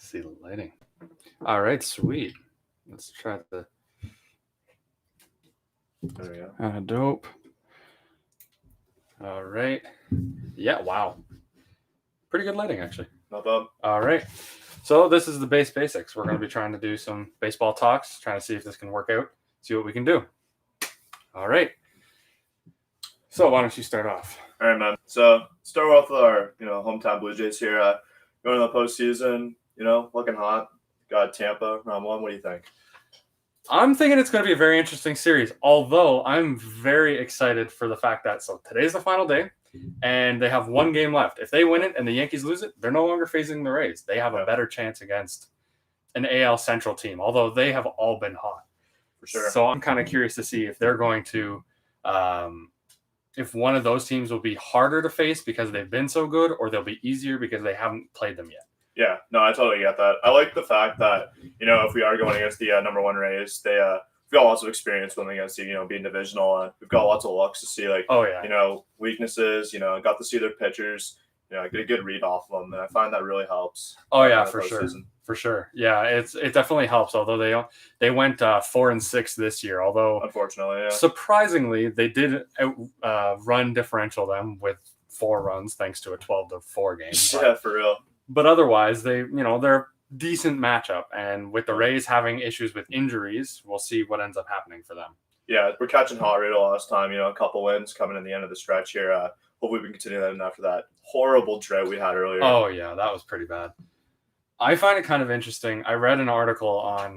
see the lighting. All right, sweet. Let's try the. There we go. Dope. All right. Yeah, wow. Pretty good lighting, actually. Not bad. All right. So this is the base basics. We're going to be trying to do some baseball talks, trying to see if this can work out, see what we can do. All right. So why don't you start off? All right, man. So start off with our hometown Blue Jays here. Going to the postseason, looking hot. Got Tampa round one. What do you think? I'm thinking it's going to be a very interesting series, although I'm very excited for the fact that today's the final day, and they have one game left. If they win it and the Yankees lose it, they're no longer facing the Rays. They have a better chance against an AL Central team, although they have all been hot. For sure. So I'm kind of curious to see if they're going to if one of those teams will be harder to face because they've been so good, or they'll be easier because they haven't played them yet. Yeah, no, I totally get that. I like the fact that, if we are going against the number one Rays, we've got lots of experience going against the, being divisional, and we've got lots of looks to see, weaknesses, got to see their pitchers, get a good read off of them, and I find that really helps. Oh, yeah, for sure. For sure. Yeah, it definitely helps, although they went 4-6 this year, although unfortunately, yeah. Surprisingly, they did run differential them with 4 runs thanks to a 12-4 game. Yeah, for real. But otherwise, they're a decent matchup, and with the Rays having issues with injuries, we'll see what ends up happening for them. Yeah, we're catching hot right last time. A couple wins coming in the end of the stretch here. Hopefully, we can continue that after that horrible drought we had earlier. Oh yeah, that was pretty bad. I find it kind of interesting. I read an article on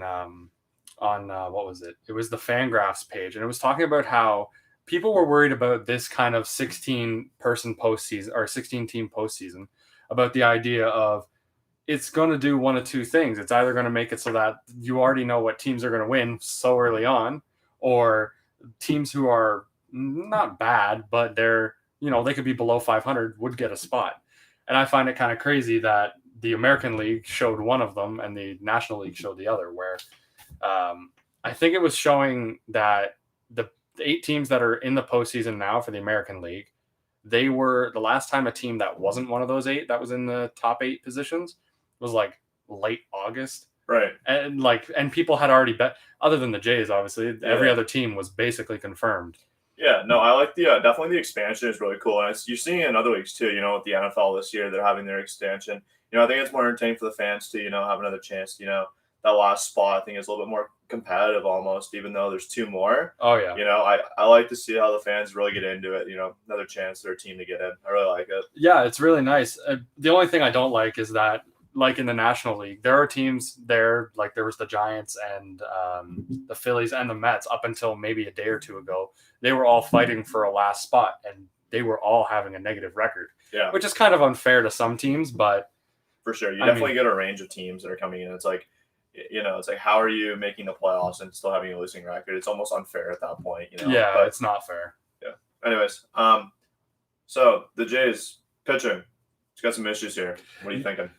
what was it? It was the Fangraphs page, and it was talking about how people were worried about this kind of 16-person postseason or 16-team postseason, about the idea of it's going to do one of two things. It's either going to make it so that you already know what teams are going to win so early on, or teams who are not bad, but they're, they could be below 500 would get a spot. And I find it kind of crazy that the American League showed one of them and the National League showed the other, where I think it was showing that the 8 teams that are in the postseason now for the American League, they were the last time a team that wasn't one of those 8 that was in the top 8 positions was like late August. Right. And people had already bet, other than the Jays, obviously, every other team was basically confirmed. Yeah, no, I like definitely the expansion is really cool. And you're seeing it in other leagues too, with the NFL this year, they're having their expansion. I think it's more entertaining for the fans to, have another chance. That last spot, I think, is a little bit more competitive almost, even though there's 2 more. Oh, yeah. I like to see how the fans really get into it, another chance for their team to get in. I really like it. Yeah, it's really nice. The only thing I don't like is that, like in the National League, there are teams there, like there was the Giants and the Phillies and the Mets up until maybe a day or 2 ago. They were all fighting for a last spot, and they were all having a negative record. Yeah. Which is kind of unfair to some teams, but for sure. You definitely get a range of teams that are coming in. It's like, it's like, how are you making the playoffs and still having a losing record? It's almost unfair at that point, Yeah, but it's not fair. Yeah. Anyways, so the Jays pitching, it's got some issues here. What are you thinking?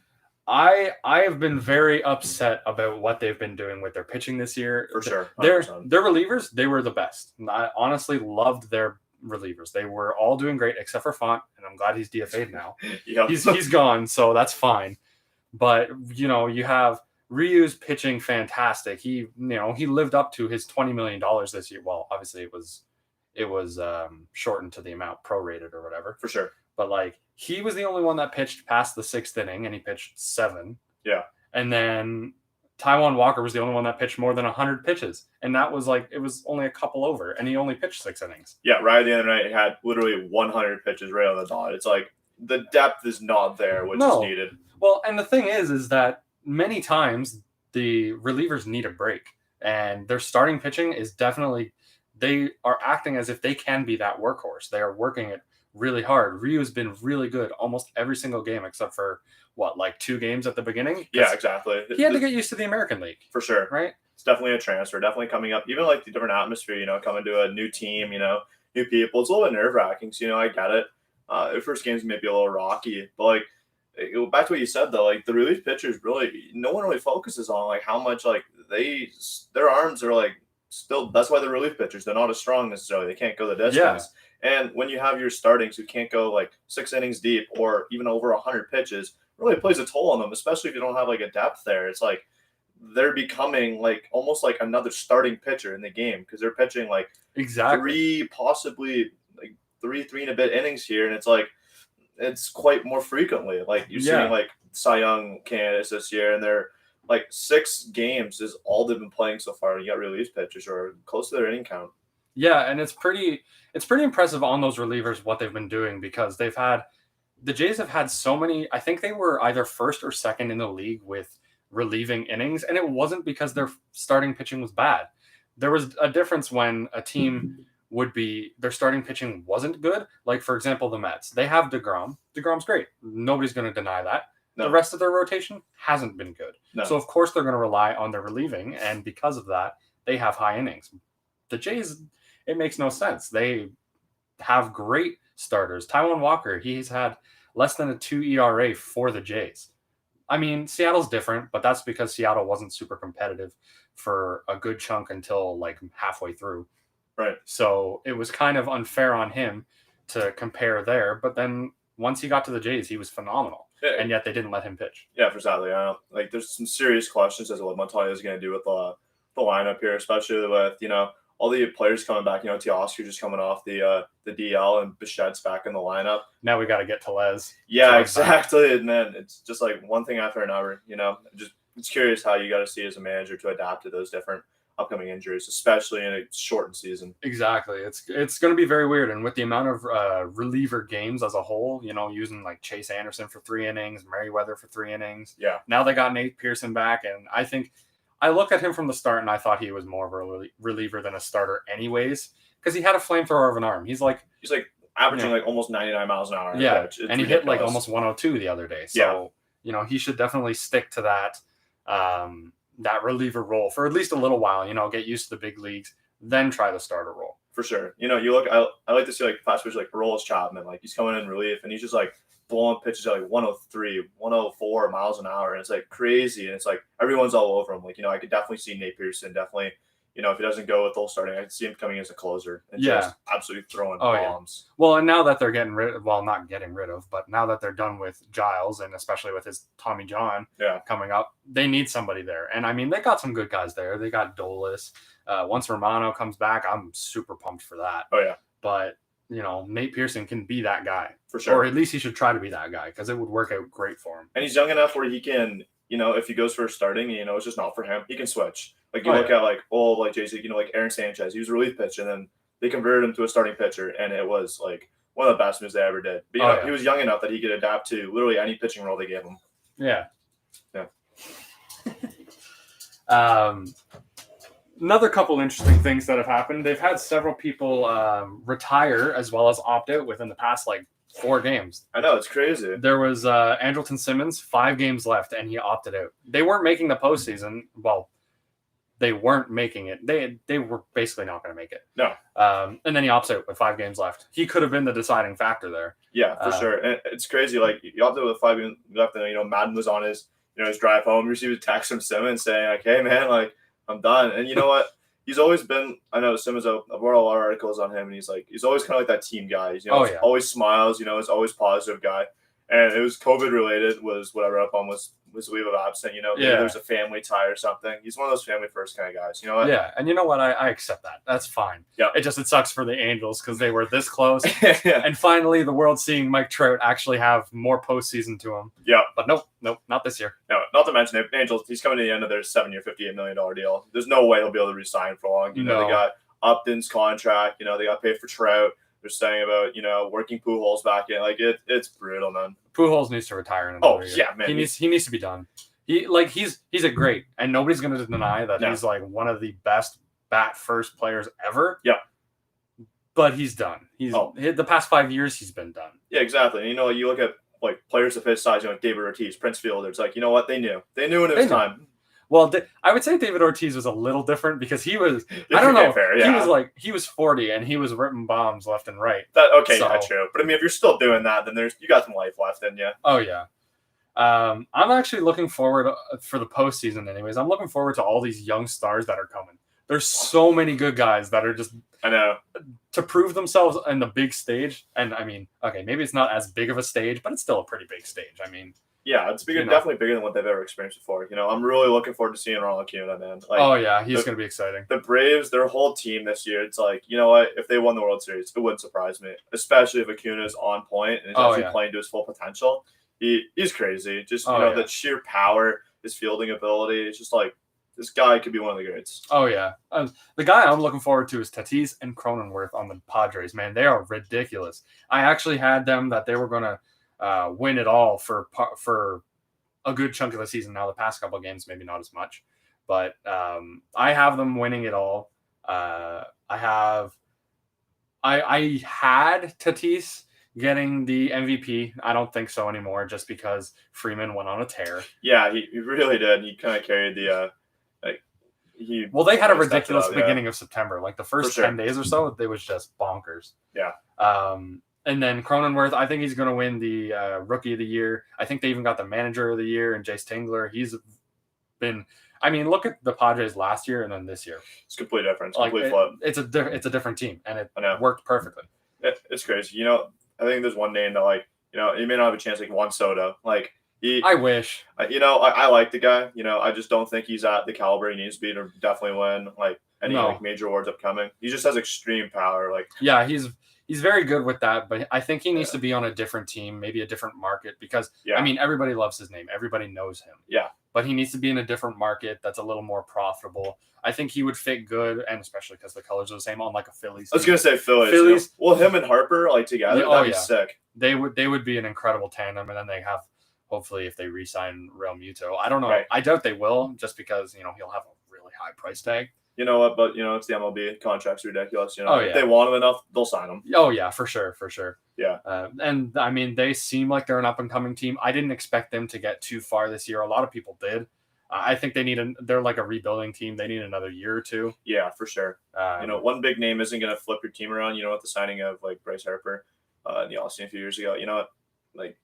I have been very upset about what they've been doing with their pitching this year. For sure. Their relievers, they were the best. I honestly loved their relievers. They were all doing great except for Font, and I'm glad he's DFA'd now. Yep. He's gone, so that's fine. But you have Ryu's pitching fantastic. He lived up to his $20 million this year. Well, obviously it was shortened to the amount prorated or whatever. For sure. But he was the only one that pitched past the 6th inning, and he pitched 7. Yeah. And then Taijuan Walker was the only one that pitched more than 100 pitches. And that was it was only a couple over, and he only pitched 6 innings. Yeah, right at the end of the night, it had literally 100 pitches right on the dot. It's like the depth is not there, which is needed. Well, and the thing is that many times the relievers need a break, and their starting pitching is definitely, they are acting as if they can be that workhorse. They are working it really hard. Ryu's been really good almost every single game except for 2 games at the beginning? Yeah, exactly. He had to get used to the American League. For sure. Right? It's definitely a transfer, definitely coming up. Even the different atmosphere, coming to a new team, new people. It's a little bit nerve-wracking, so, I get it. The first game's may be a little rocky, but back to what you said though, the relief pitchers really, no one really focuses on how much their arms are still. That's why they're relief pitchers. They're not as strong necessarily. They can't go the distance. Yeah. And when you have your startings who can't go 6 innings deep or even over 100 pitches, really plays a toll on them, especially if you don't have like a depth there. It's like they're becoming like almost like another starting pitcher in the game because they're pitching like Exactly. possibly like three and a bit innings here, and it's like it's quite more frequently. Like you're seeing Yeah. like Cy Young candidates this year, and they're like 6 games is all they've been playing so far. You got relief pitchers or close to their inning count. Yeah, and it's pretty impressive on those relievers what they've been doing because the Jays have had so many. I think they were either first or second in the league with relieving innings, and it wasn't because their starting pitching was bad. There was a difference when a team their starting pitching wasn't good. Like for example, the Mets. They have DeGrom. DeGrom's great. Nobody's going to deny that. No. The rest of their rotation hasn't been good. No. So of course they're going to rely on their relieving, and because of that, they have high innings. The Jays, it makes no sense. They have great starters. Taijuan Walker, he's had less than a 2 ERA for the Jays. I mean, Seattle's different, but that's because Seattle wasn't super competitive for a good chunk until like halfway through. Right. So it was kind of unfair on him to compare there. But then once he got to the Jays, he was phenomenal. Yeah. And yet they didn't let him pitch. Yeah, exactly. Like there's some serious questions as to what Montoya is going to do with the lineup here, especially with, all the players coming back. Teoscar just coming off the DL and Bichette's back in the lineup. Now we got to get Tellez. Yeah, exactly. And then it's just like one thing after another, it's curious how you got to see as a manager to adapt to those different upcoming injuries, especially in a shortened season. Exactly. It's going to be very weird. And with the amount of reliever games as a whole, using like Chase Anderson for 3 innings, Merriweather for 3 innings. Yeah. Now they got Nate Pearson back. And I think I looked at him from the start and I thought he was more of a reliever than a starter anyways, because he had a flamethrower of an arm. He's like averaging like almost 99 miles an hour. Yeah. And he hit like almost 102 the other day. So, he should definitely stick to that. That reliever role for at least a little while, get used to the big leagues, then try the starter role. For sure. You look, I like to see like fast pitchers like Aroldis Chapman, like he's coming in relief and he's just like blowing pitches at like 103, 104 miles an hour. And it's like crazy. And it's like everyone's all over him. Like, I could definitely see Nate Pearson definitely, if he doesn't go with full starting, I can see him coming as a closer and just absolutely throwing bombs. Yeah. Well, and now that they're not getting rid of, but now that they're done with Giles and especially with his Tommy John coming up, they need somebody there. And I mean, they got some good guys there. They got Dolis. Once Romano comes back, I'm super pumped for that. Oh, yeah. But, Nate Pearson can be that guy. For sure. Or at least he should try to be that guy because it would work out great for him. And he's young enough where he can, if he goes for starting, it's just not for him, he can switch. Like you look at like JC, like Aaron Sanchez, he was a relief pitcher, and then they converted him to a starting pitcher, and it was like one of the best moves they ever did. But he was young enough that he could adapt to literally any pitching role they gave him. Yeah. Yeah. Another couple interesting things that have happened. They've had several people retire as well as opt out within the past 4 games. I know, it's crazy. There was Andrelton Simmons, 5 games left, and he opted out. They weren't making the postseason. Well, they weren't making it. They were basically not going to make it. No. And then he opts out with 5 games left. He could have been the deciding factor there. Yeah, for sure. And it's crazy. Like, he opted out with 5 games left, and, Madden was on his drive home. He received a text from Simmons saying, like, hey, man, like, I'm done. And you know what? He's always been, I know Simmons, I've read a lot of articles on him, and he's always kind of like that team guy. He's, always smiles, he's always positive guy. And it was COVID related, was what I read up on was leave of absence. There's a family tie or something. He's one of those family first kind of guys. You know what? Yeah, and you know what? I accept that. That's fine. Yeah. It sucks for the Angels because they were this close. Yeah. And finally, the world's seeing Mike Trout actually have more postseason to him. Yeah. But nope, not this year. No, not to mention Angels. He's coming to the end of their 7-year, $58 million deal. There's no way he'll be able to resign for long. They got Upton's contract. They got paid for Trout. They're saying about, working Pujols back in. Like, it's brutal, man. Pujols needs to retire in another year. Yeah, man. He needs to be done. He's a great, and nobody's going to deny that he's one of the best bat first players ever. Yeah. But he's done. The past 5 years he's been done. Yeah, exactly. And, you look at players of his size, like David Ortiz, Prince Fielder. It's like, you know what? They knew when it was time. Well, I would say David Ortiz was a little different because he was, I don't know, fair, yeah. he was 40 and he was ripping bombs left and right. Yeah, true. But I mean, if you're still doing that, then you got some life left in you. Oh, yeah. I'm actually looking forward for the postseason anyways. I'm looking forward to all these young stars that are coming. There's so many good guys that are just, I know, to prove themselves in the big stage. And I mean, okay, maybe it's not as big of a stage, but it's still a pretty big stage. I mean, Yeah, it's bigger, definitely bigger than what they've ever experienced before. I'm really looking forward to seeing Ronald Acuna, man. Oh yeah, he's going to be exciting. The Braves, their whole team this year, it's like, you know what? If they won the World Series, it wouldn't surprise me, especially if Acuna is on point and is actually playing to his full potential. He's crazy. Just that sheer power, his fielding ability. It's just like this guy could be one of the greats. Oh yeah, the guy I'm looking forward to is Tatis and Cronenworth on the Padres. Man, they are ridiculous. I actually had them that they were going to win it all for a good chunk of the season. Now the past couple of games, maybe not as much, but I have them winning it all. I had Tatis getting the MVP. I don't think so anymore, just because Freeman went on a tear. Yeah, he really did. He kind of carried the they had a ridiculous beginning of September. Like the first 10 days or so, it was just bonkers. Yeah. And then Cronenworth, I think he's going to win the Rookie of the Year. I think they even got the Manager of the Year, and Jace Tingler. He's been. I mean, look at the Padres last year and then this year. It's completely different. It's complete flip. It's a different team, and it worked perfectly. It's crazy. I think there's one name that you may not have a chance, like Juan Soto. I wish. I like the guy. I just don't think he's at the caliber he needs to be to definitely win any major awards upcoming. He just has extreme power. Yeah, he's very good with that, but I think he needs to be on a different team, maybe a different market, because I mean everybody loves his name, everybody knows him. Yeah, but he needs to be in a different market that's a little more profitable. I think he would fit good, and especially because the colors are the same on a Phillies team. I was gonna say Phillies. Well, him and Harper together, that'd be sick. They would be an incredible tandem, and then they have. Hopefully, if they re-sign Real Muto, I don't know. Right. I doubt they will, just because he'll have a really high price tag. You know what? But it's the MLB. Contract's ridiculous. If they want him enough, they'll sign him. Oh yeah, for sure. Yeah. And I mean, they seem like they're an up and coming team. I didn't expect them to get too far this year. A lot of people did. I think they're like a rebuilding team. They need another year or two. Yeah, for sure. One big name isn't going to flip your team around. With the signing of Bryce Harper in the Austin a few years ago.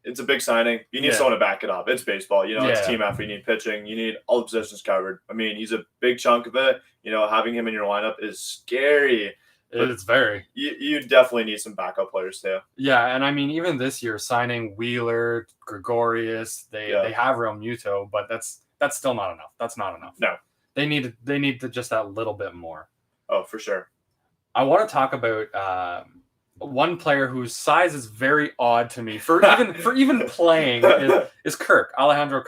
It's a big signing. You need someone to back it up. It's baseball. It's team effort. You need pitching. You need all the positions covered. I mean, he's a big chunk of it. Having him in your lineup is scary. It's very. You definitely need some backup players too. Yeah, and I mean, even this year, signing Wheeler, Gregorius, they have Real Muto, but that's still not enough. That's not enough. No. They need to just that little bit more. Oh, for sure. I want to talk about one player whose size is very odd to me for even playing is Kirk Alejandro.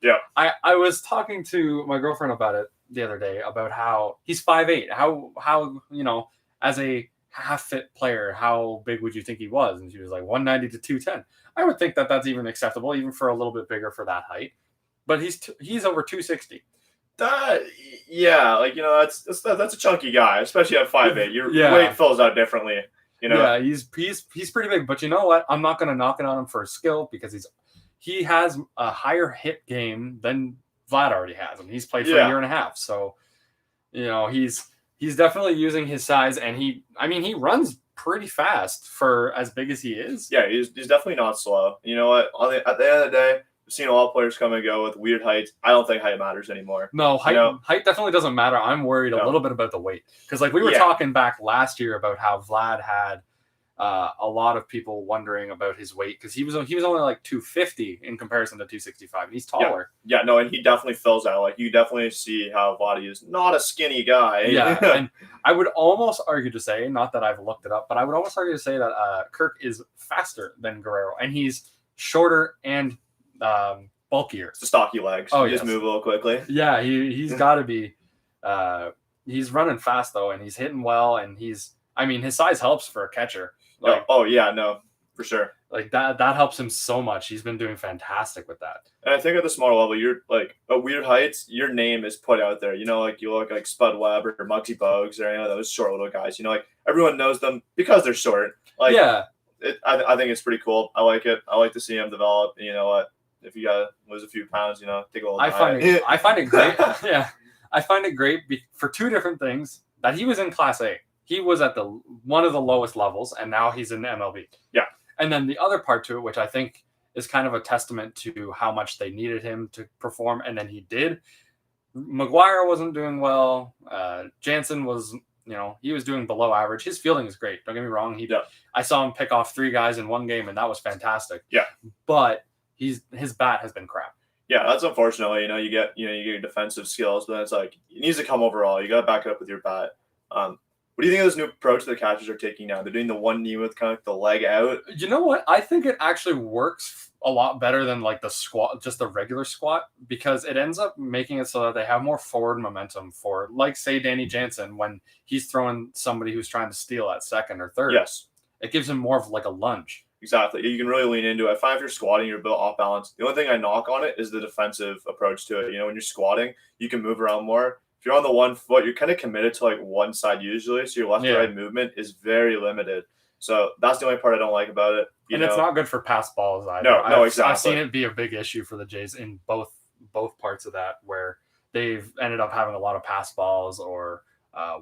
Yeah. I was talking to my girlfriend about it the other day, about how he's 5'8". How as a half fit player, how big would you think he was? And she was like 190 to 210. I would think that that's even acceptable, even for a little bit bigger for that height. But he's over 260. That's a chunky guy, especially at 5'8". Your weight fills out differently. Yeah, he's pretty big, but you know what? I'm not going to knock it on him for his skill, because he has a higher hit game than Vlad already has, and he's played for a year and a half. So, he's definitely using his size, and he runs pretty fast for as big as he is. Yeah, he's definitely not slow. You know what? At the end of the day, I've seen a lot of players come and go with weird heights. I don't think height matters anymore. No, height definitely doesn't matter. I'm worried a little bit about the weight, because we were talking back last year about how Vlad had a lot of people wondering about his weight, because he was only 250 in comparison to 265, and he's taller. Yeah, no, and he definitely fills out. You definitely see how Vlad is not a skinny guy. Yeah, and I would almost argue to say, not that I've looked it up, but I would almost argue to say that Kirk is faster than Guerrero, and he's shorter and bulkier. It's the stocky legs. Just move a little quickly. Yeah, he's got to be. He's running fast though, and he's hitting well, and his size helps for a catcher. For sure. That helps him so much. He's been doing fantastic with that. And I think at the smaller level, you're at weird heights, your name is put out there. You look like Spud Webb or Muggsy Bogues or any of those short little guys. Everyone knows them because they're short. I think it's pretty cool. I like it. I like to see him develop. You know what? If you gotta lose a few pounds, take a little. I find it great. Yeah, I find it great for two different things. That he was in Class A. He was at one of the lowest levels, and now he's in the MLB. Yeah. And then the other part to it, which I think is kind of a testament to how much they needed him to perform, and then he did. McGuire wasn't doing well. Jansen was, he was doing below average. His fielding is great. Don't get me wrong. I saw him pick off 3 guys in one game, and that was fantastic. Yeah. But his bat has been crap. Yeah, that's unfortunately, you get your defensive skills, but then it's like it needs to come overall. You got to back it up with your bat. What do you think of this new approach the catchers are taking now? They're doing the one knee with kind of the leg out. You know what? I think it actually works a lot better than like the squat, just the regular squat, because it ends up making it so that they have more forward momentum for, like, say, Danny Jansen when he's throwing somebody who's trying to steal at second or third. Yes. It gives him more of like a lunge. Exactly. You can really lean into it. I find if you're squatting, you're a bit off balance. The only thing I knock on it is the defensive approach to it. When you're squatting, you can move around more. If you're on the 1 foot, you're kind of committed to like one side usually. So your left to right movement is very limited. So that's the only part I don't like about it. It's not good for pass balls either. No, exactly. I've seen it be a big issue for the Jays in both parts of that, where they've ended up having a lot of pass balls or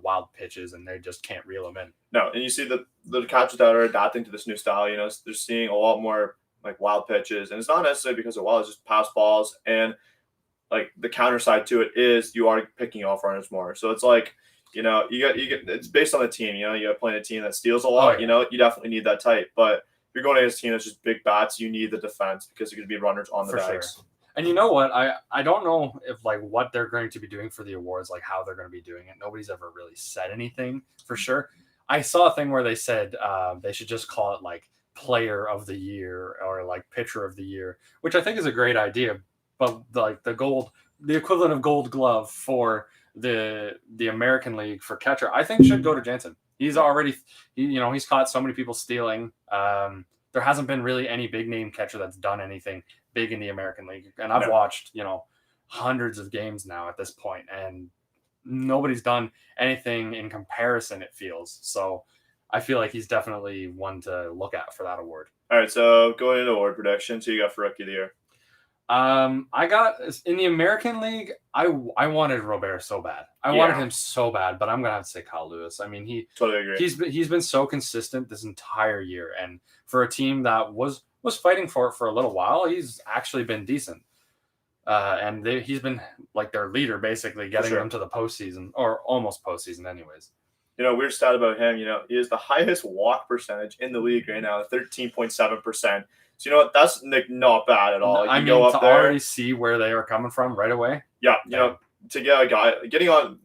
wild pitches, and they just can't reel them in. No, and you see the catchers that are adapting to this new style, they're seeing a lot more like wild pitches, and it's not necessarily because of wild, it's just pass balls, and like the counter side to it is you are picking off runners more. So it's like, you get it's based on the team. You got playing a team that steals a lot. You definitely need that type. But if you're going against a team that's just big bats, you need the defense because you're going to be runners on the bags. Sure. And you know what? I don't know if like what they're going to be doing for the awards, like how they're going to be doing it. Nobody's ever really said anything for sure. I saw a thing where they said they should just call it like Player of the Year or like Pitcher of the Year, which I think is a great idea. But like the equivalent of Gold Glove for the American League for catcher, I think should go to Jansen. He's already, he's caught so many people stealing. There hasn't been really any big name catcher that's done anything big in the American League. And I've watched, hundreds of games now at this point, and nobody's done anything in comparison, it feels. So I feel like he's definitely one to look at for that award. All right, so going into award predictions, who you got for Rookie of the Year? I got in the American League. I wanted Robert so bad. I wanted him so bad, but I'm gonna have to say Kyle Lewis. I mean, he totally agree. He's been so consistent this entire year, and for a team that was fighting for it for a little while, he's actually been decent. And he's been like their leader, basically getting them to the postseason or almost postseason, anyways. Weird stat about him. He is the highest walk percentage in the league right now, 13.7%. So that's not bad at all. I mean, go up there, already see where they are coming from right away. Yeah, to get a guy getting on.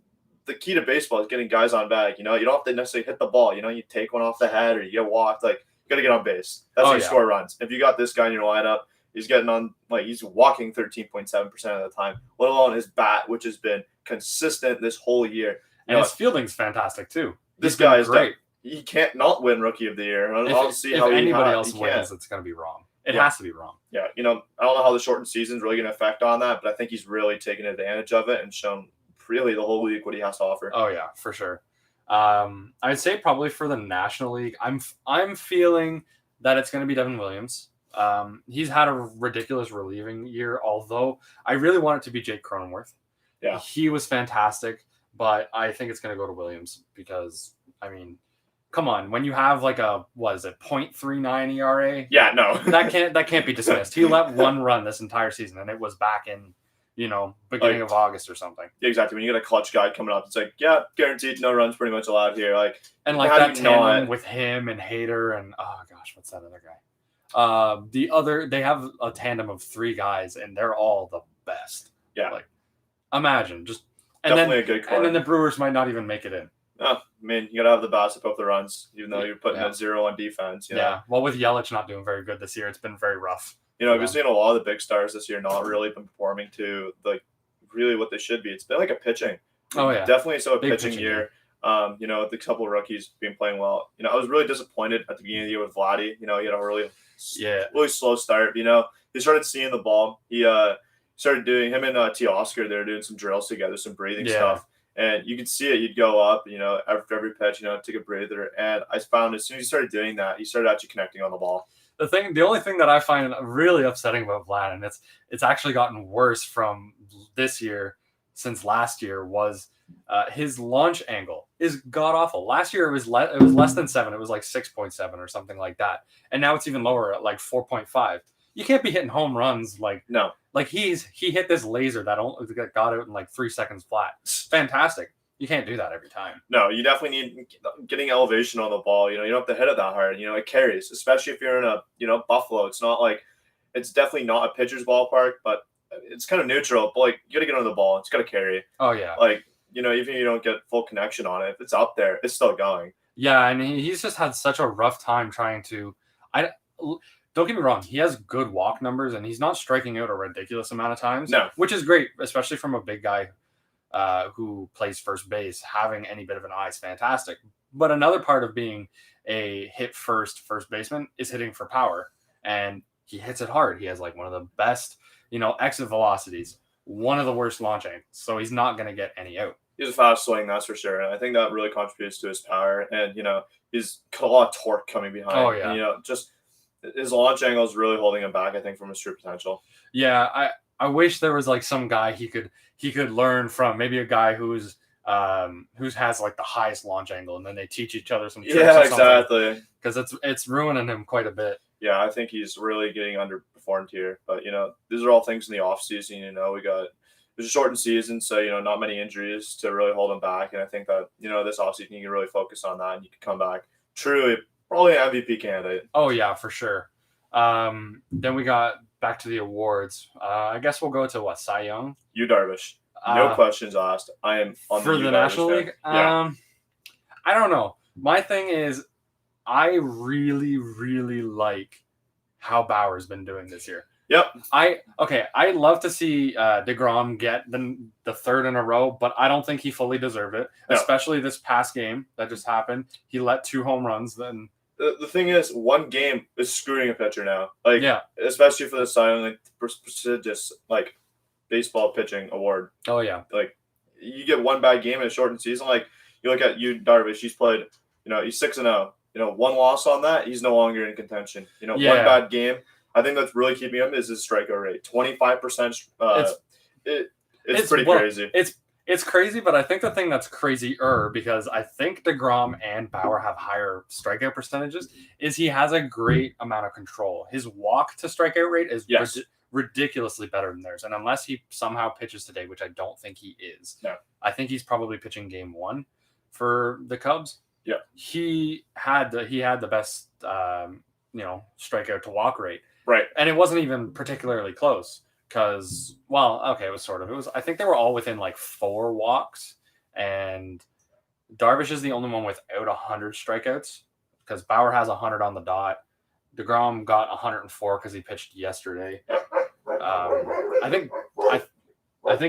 The key to baseball is getting guys on bag. You don't have to necessarily hit the ball. You take one off the head or you get walked. Like you got to get on base. That's how you score runs. If you got this guy in your lineup, he's getting on. Like he's walking 13.7% of the time. Let alone his bat, which has been consistent this whole year. And his fielding's fantastic too. This guy is great. He can't not win Rookie of the Year. I don't see how anybody else wins. It's going to be wrong. It has to be wrong. Yeah, I don't know how the shortened season is really going to affect on that, but I think he's really taken advantage of it and shown really the whole league what he has to offer. Oh yeah, for sure. I'd say probably for the National League, I'm feeling that it's going to be Devin Williams. He's had a ridiculous relieving year, although I really want it to be Jake Cronenworth. Yeah, he was fantastic, but I think it's going to go to Williams because come on, when you have like a 0.39 ERA? Yeah, no. that can't be dismissed. He let one run this entire season, and it was back in, beginning of August or something. Yeah, exactly. When you get a clutch guy coming up, it's like, yeah, guaranteed no runs pretty much allowed here. And that tandem with him and Hader and oh gosh, what's that other guy? They have a tandem of 3 guys, and they're all the best. Yeah. Imagine just definitely a good core. And then the Brewers might not even make it in. Oh, you got to have the bats to put up the runs, even though you're putting at 0 on defense. Yeah. Well, with Yelich not doing very good this year, it's been very rough. We've seen a lot of the big stars this year not really been performing to really what they should be. It's been like a pitching. Oh yeah, definitely a pitching year. The couple of rookies been playing well. I was really disappointed at the beginning of the year with Vladdy. He had a really slow start. He started seeing the ball. He started doing him and Teoscar. They were doing some drills together, some breathing stuff. And you could see it. You'd go up, after every pitch, take a breather. And I found as soon as he started doing that, he started actually connecting on the ball. The only thing that I find really upsetting about Vlad, and it's actually gotten worse from this year since last year, was his launch angle is god awful. Last year it was less than 7. It was like 6.7 or something like that, and now it's even lower at like 4.5. You can't be hitting home runs no. He hit this laser that got out in like 3 seconds flat. It's fantastic. You can't do that every time. No, you definitely need getting elevation on the ball. You don't have to hit it that hard. It carries, especially if you're in a Buffalo. It's not like It's definitely not a pitcher's ballpark, but it's kind of neutral. But like, you got to get on the ball. It's got to carry. Oh yeah. Like, even if you don't get full connection on it, if it's up there, it's still going. Yeah, and he's just had such a rough time trying to. Don't get me wrong, he has good walk numbers, and he's not striking out a ridiculous amount of times. No, which is great, especially from a big guy who plays first base. Having any bit of an eye is fantastic. But another part of being a hit first baseman is hitting for power, and he hits it hard. He has like one of the best, exit velocities, one of the worst launch angles, so he's not going to get any out. He's a fast swing, that's for sure. And I think that really contributes to his power. And, he's got a lot of torque coming behind. Oh, yeah. And, just his launch angle is really holding him back, I think, from his true potential. Yeah, I wish there was like some guy he could learn from. Maybe a guy who has like the highest launch angle, and then they teach each other some tricks. Yeah, exactly. Because it's ruining him quite a bit. Yeah, I think he's really getting underperformed here. But, these are all things in the offseason. It was a shortened season, so, not many injuries to really hold him back. And I think that, this offseason you can really focus on that and you can come back truly probably an MVP candidate. Oh, yeah, for sure. Then we got back to the awards. I guess we'll go to Cy Young? Yu Darvish. No questions asked. I am on for the National League. Yeah. I don't know. My thing is, I really, really like how Bauer's been doing this year. Yep. I love to see DeGrom get the third in a row, but I don't think he fully deserved it, especially this past game that just happened. He let 2 home runs. Then the thing is, one game is screwing a pitcher now. Especially for the Cy Young, prestigious baseball pitching award. Oh yeah. You get one bad game in a shortened season. You look at Yu Darvish, he's played. He's 6-0. One loss on that, he's no longer in contention. One bad game. I think that's really keeping him is his strikeout rate, 25%. It's pretty crazy. It's crazy, but I think the thing that's crazier, because I think DeGrom and Bauer have higher strikeout percentages, is he has a great amount of control. His walk to strikeout rate is ridiculously better than theirs, and unless he somehow pitches today, which I don't think he is, I think he's probably pitching game 1 for the Cubs. Yeah, he had the best strikeout to walk rate. Right. And it wasn't even particularly close because, it was sort of. I think they were all within 4 walks, and Darvish is the only one without 100 strikeouts because Bauer has 100 on the dot. DeGrom got 104 because he pitched yesterday. I think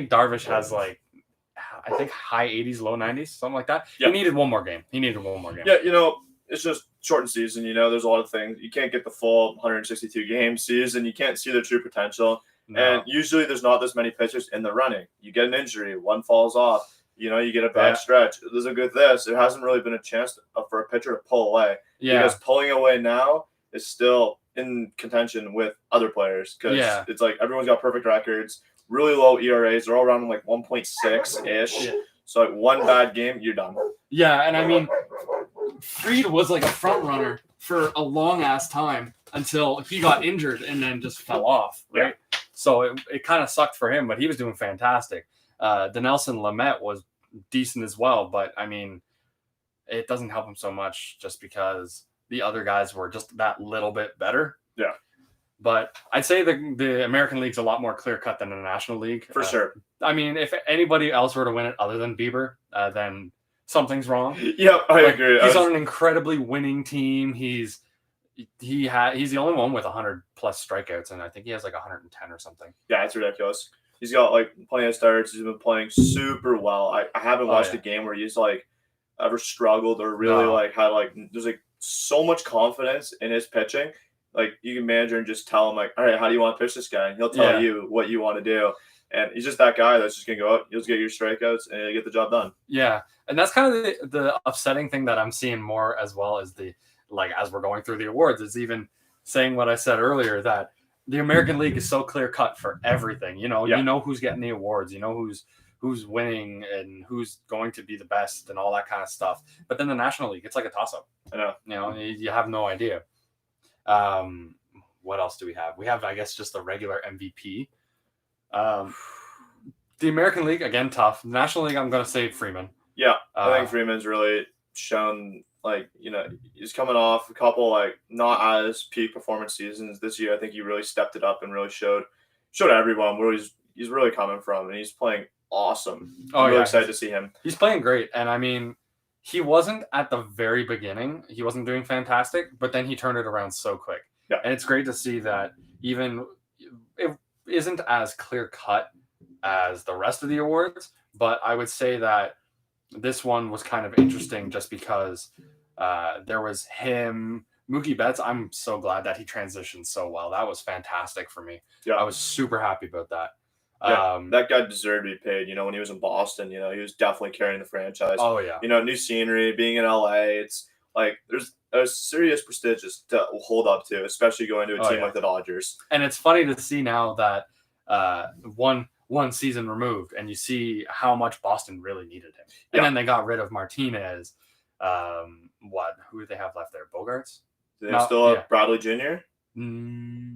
Darvish has high 80s, low 90s, something like that. Yep. He needed one more game. Yeah, it's just shortened season. There's a lot of things. You can't get the full 162 game season. You can't see their true potential. No. And usually there's not this many pitchers in the running. You get an injury, one falls off. You get a bad stretch. There's a good this. There hasn't really been a chance for a pitcher to pull away. Yeah. Because pulling away now is still in contention with other players. Because it's everyone's got perfect records, really low ERAs. They're all around 1.6-ish. Yeah. So one bad game, you're done. Yeah, and I mean, Fried was a front runner for a long ass time until he got injured and then just fell off, right? Yeah. So it kind of sucked for him, but he was doing fantastic. Dinelson Lamet was decent as well, but I mean, it doesn't help him so much just because the other guys were just that little bit better. Yeah. But I'd say the American League's a lot more clear-cut than the National League. For sure. I mean, if anybody else were to win it other than Bieber, then something's wrong. Yep, I agree. He's on an incredibly winning team. He's the only one with 100 plus strikeouts, and I think he has 110 or something. Yeah, it's ridiculous. He's got plenty of starts. He's been playing super well. I haven't watched a game where he's ever struggled or really had there's so much confidence in his pitching. You can manager and just tell him all right, how do you want to pitch this guy? And he'll tell you what you want to do. And he's just that guy that's just going to go out, you'll just get your strikeouts, and you'll get the job done. Yeah, and that's kind of the upsetting thing that I'm seeing more as well as as we're going through the awards, is even saying what I said earlier, that the American League is so clear-cut for everything. You know who's getting the awards, you know who's winning and who's going to be the best and all that kind of stuff. But then the National League, it's like a toss-up. I know. You have no idea. What else do we have? We have, I guess, just the regular MVP. The American League, again, tough. The National League, I'm going to say Freeman. Yeah, I think Freeman's really shown he's coming off a couple not as peak performance seasons this year. I think he really stepped it up and really showed everyone where he's really coming from, and he's playing awesome. I'm really excited to see him. He's playing great, and I mean, he wasn't at the very beginning. He wasn't doing fantastic, but then he turned it around so quick. Yeah, and it's great to see that even it isn't as clear cut as the rest of the awards, but I would say that this one was kind of interesting just because there was him, Mookie Betts. I'm so glad that he transitioned so well. That was fantastic for me. Yeah, I was super happy about that. Yeah, that guy deserved to be paid. When he was in Boston, he was definitely carrying the franchise. Oh yeah. New scenery, being in LA, it's like there's a serious prestigious to hold up to, especially going to a team like the Dodgers. And it's funny to see now that one season removed, and you see how much Boston really needed him. And then they got rid of Martinez. Who do they have left there? Bogarts? Do they still have Bradley Jr.?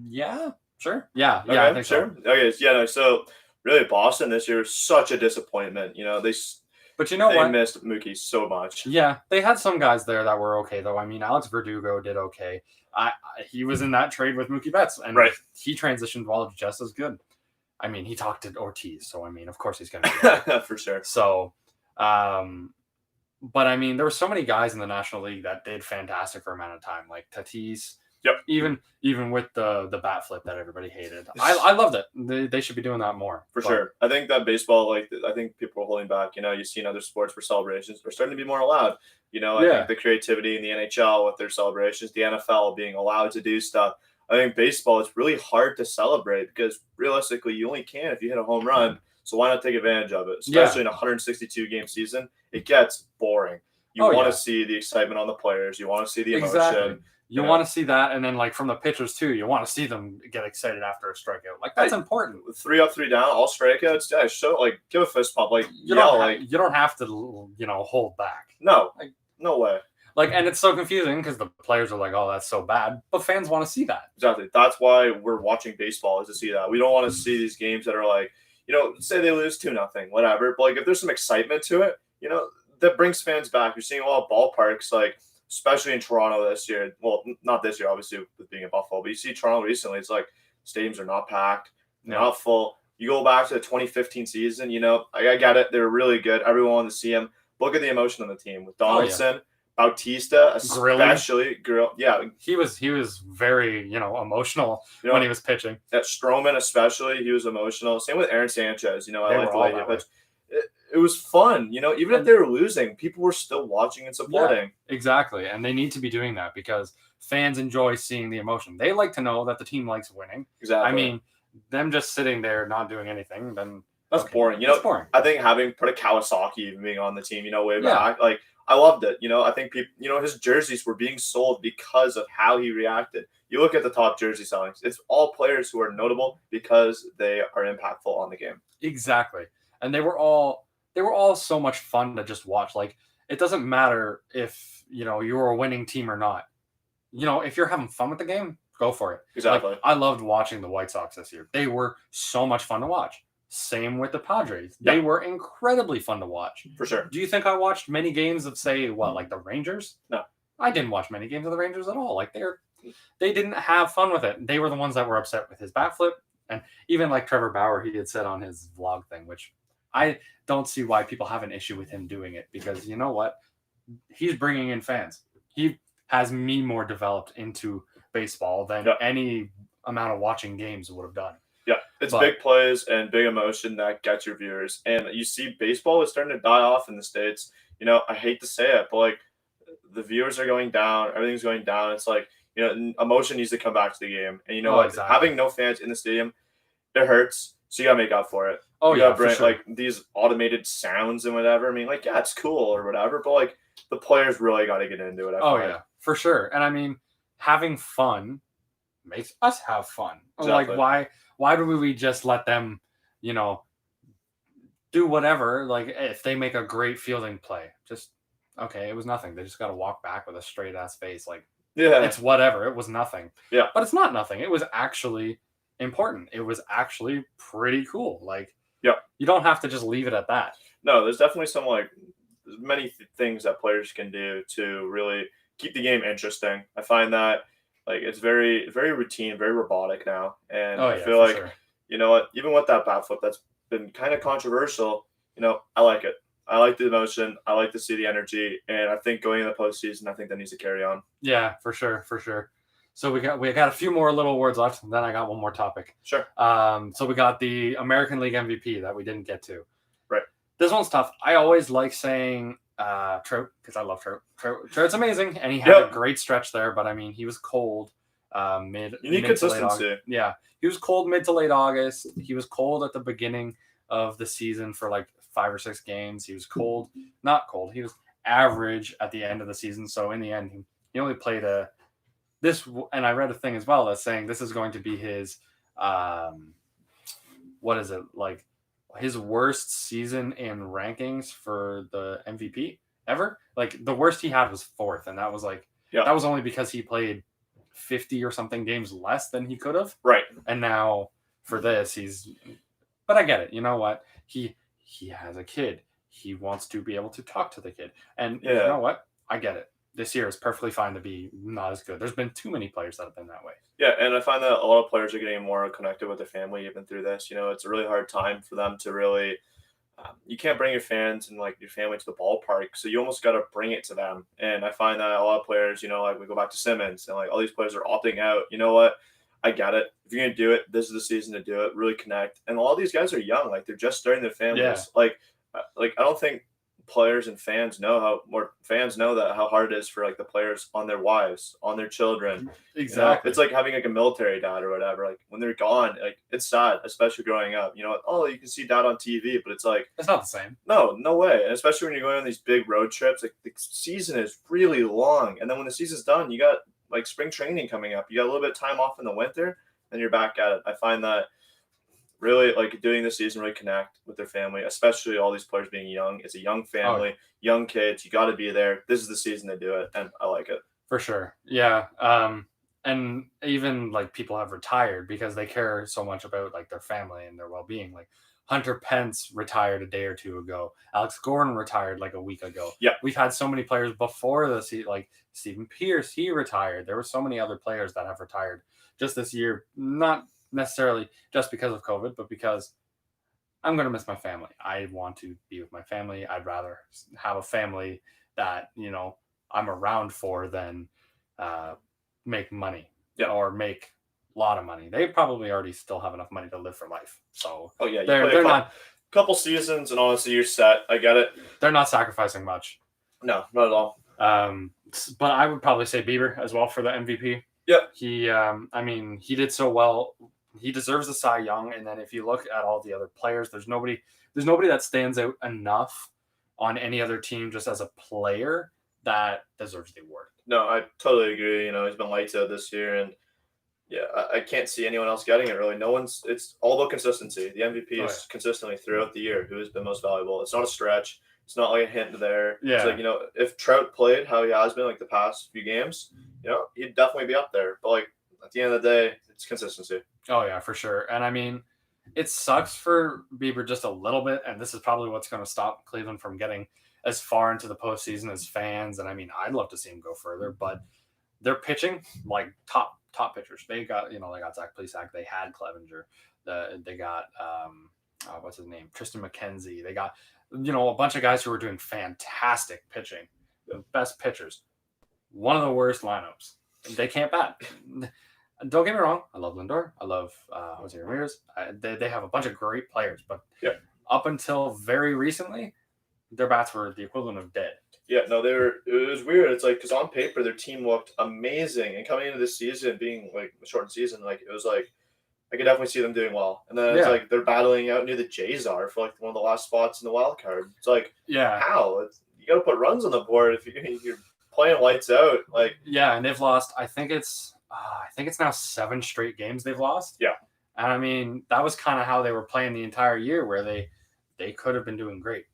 Yeah, sure. Yeah, okay, I think sure. so. Okay, yeah. No, so really, Boston this year was such a disappointment. But you know they what? missed Mookie so much. Yeah, they had some guys there that were okay, though. I mean, Alex Verdugo did okay. He was in that trade with Mookie Betts, and he transitioned well just as good. I mean, he talked to Ortiz, so I mean, of course he's going to be for sure. So, but I mean, there were so many guys in the National League that did fantastic for a amount of time, like Tatis. Yep. Even with the bat flip that everybody hated, I loved it. They should be doing that more for sure. I think that baseball, I think people are holding back. You see in other sports where celebrations are starting to be more allowed. I think the creativity in the NHL with their celebrations, the NFL being allowed to do stuff. I think baseball is really hard to celebrate because realistically, you only can if you hit a home run. So why not take advantage of it? Especially in a 162 game season, it gets boring. You want to see the excitement on the players. You want to see the emotion. Exactly. You want to see that, and then from the pitchers too, you want to see them get excited after a strikeout. That's important. 3 up, 3 down, all strikeouts. Yeah, give a fist pump. You don't have to hold back. No, no way. And it's so confusing because the players are like, "Oh, that's so bad," but fans want to see that. Exactly. That's why we're watching baseball, is to see that. We don't want to see these games that are say they lose 2-0, whatever. But if there's some excitement to it, that brings fans back. You're seeing a lot of ballparks, especially in Toronto this year. Well, not this year, obviously, with being in Buffalo, but you see Toronto recently, it's stadiums are not packed, not full. You go back to the 2015 season, I get it. They're really good. Everyone wanted to see them. Look at the emotion on the team with Donaldson, Bautista, especially. He was very, emotional when he was pitching. That Stroman, especially, he was emotional. Same with Aaron Sanchez. I like the way he pitched. It was fun, even if they were losing, people were still watching and supporting. Yeah, exactly, and they need to be doing that because fans enjoy seeing the emotion. They like to know that the team likes winning. Exactly. I mean, them just sitting there not doing anything, then that's boring. That's boring. I think having put a Kawasaki even being on the team, way back, I loved it. I think people, his jerseys were being sold because of how he reacted. You look at the top jersey sellings; it's all players who are notable because they are impactful on the game. Exactly, and they were all so much fun to just watch. It doesn't matter if you're a winning team or not. If you're having fun with the game, go for it. Exactly. I loved watching the White Sox this year. They were so much fun to watch. Same with the Padres. They were incredibly fun to watch. For sure. Do you think I watched many games of, say, the Rangers? No. I didn't watch many games of the Rangers at all. They didn't have fun with it. They were the ones that were upset with his bat flip. And even Trevor Bauer, he had said on his vlog thing, which I don't see why people have an issue with him doing it, because you know what? He's bringing in fans. He has me more developed into baseball than any amount of watching games would have done. Yeah, it's big plays and big emotion that gets your viewers. And you see baseball is starting to die off in the States. I hate to say it, but the viewers are going down. Everything's going down. It's emotion needs to come back to the game. And exactly. Having no fans in the stadium, it hurts. So you got to make up for it. Oh, you yeah, bring, for sure. These automated sounds and whatever. I mean, it's cool or whatever, but the players really got to get into it. Yeah, for sure. And I mean, having fun makes us have fun. Exactly. Why do we just let them, do whatever? If they make a great fielding play, just okay, it was nothing. They just got to walk back with a straight ass face. It's whatever. It was nothing. Yeah, but it's not nothing. It was actually important. It was actually pretty cool. You don't have to just leave it at that. No, there's definitely some there's many things that players can do to really keep the game interesting. I find that like it's very very routine, very robotic now, and Oh I yeah, feel for like sure. you know what, even with that bat flip that's been kind of controversial, I like it. I like the emotion. I like to see the energy, and I think going in the postseason, I think that needs to carry on. Yeah, for sure, for sure. So we got a few more little awards left, and then I got one more topic. Sure. So we got the American League MVP that we didn't get to. Right. This one's tough. I always like saying Trout because I love Trout. Trout's amazing, and he had a great stretch there. But I mean, he was cold mid You need mid to late consistency. August. Yeah, he was cold mid to late August. He was cold at the beginning of the season for like 5 or 6 games. He was cold, not cold. He was average at the end of the season. So in the end, he only played this. And I read a thing as well that's saying this is going to be his what is it like his worst season in rankings for the MVP ever. Like the worst he had was 4th, and that was that was only because he played 50 or something games less than he could have. Right. And now for this, but I get it. You know what? He has a kid. He wants to be able to talk to the kid. And you know what? I get it. This year is perfectly fine to be not as good. There's been too many players that have been that way. Yeah, and I find that a lot of players are getting more connected with their family even through this. It's a really hard time for them to really. You can't bring your fans and like your family to the ballpark, so you almost got to bring it to them. And I find that a lot of players, like we go back to Simmons and like all these players are opting out. You know what? I get it. If you're gonna do it, this is the season to do it. Really connect. And a lot of these guys are young, like they're just starting their families. Yeah. Like I don't think players and fans know how hard it is for like the players on their wives, on their children. Exactly. It's like having like a military dad or whatever. Like when they're gone, like it's sad, especially growing up. Oh, you can see dad on TV, but it's like it's not the same. No way. And especially when you're going on these big road trips, like the season is really long, and then when the season's done, you got like spring training coming up. You got a little bit of time off in the winter, and you're back at it. I find that really like doing this season really connect with their family, especially all these players being young. It's a young family, young kids. You got to be there. This is the season to do it, and I like it for sure. Yeah. And even like people have retired because they care so much about like their family and their well-being. Like Hunter Pence retired a day or two ago. Alex Gordon retired like a week ago. Yeah, we've had so many players before the season, like Stephen Pierce. He retired. There were so many other players that have retired just this year. Not necessarily just because of COVID, but because I'm going to miss my family. I want to be with my family. I'd rather have a family that, I'm around for than make money or make a lot of money. They probably already still have enough money to live for life. So they're not couple seasons and honestly you're set. I get it. They're not sacrificing much. No, not at all. But I would probably say Bieber as well for the MVP. Yeah. He did so well. He deserves the Cy Young, and then if you look at all the other players, there's nobody that stands out enough on any other team just as a player that deserves the award. No, I totally agree. He's been lights out this year, and I can't see anyone else getting it really. It's all about consistency. The MVP is consistently throughout the year who has been most valuable. It's not a stretch. It's not like a hint there. Yeah. It's like, if Trout played how he has been like the past few games, he'd definitely be up there. But like at the end of the day, it's consistency. Oh yeah, for sure. And it sucks for Bieber just a little bit, and this is probably what's going to stop Cleveland from getting as far into the postseason as fans. And I'd love to see him go further, but they're pitching like top pitchers. They got they got Zach Plesac, they had Clevenger, they got what's his name, Tristan McKenzie. They got a bunch of guys who were doing fantastic pitching, the best pitchers. One of the worst lineups. They can't bat. Don't get me wrong. I love Lindor. I love Jose Ramirez. They have a bunch of great players, but up until very recently, their bats were the equivalent of dead. Yeah, no, it was weird. It's like, because on paper, their team looked amazing. And coming into this season, being like a shortened season, like it was like, I could definitely see them doing well. And then it's like they're battling out near the Jays are for like one of the last spots in the wild card. It's like, how? You got to put runs on the board if you're playing lights out. Like, and they've lost, I think it's now 7 straight games they've lost. Yeah. And that was kind of how they were playing the entire year, where they could have been doing great.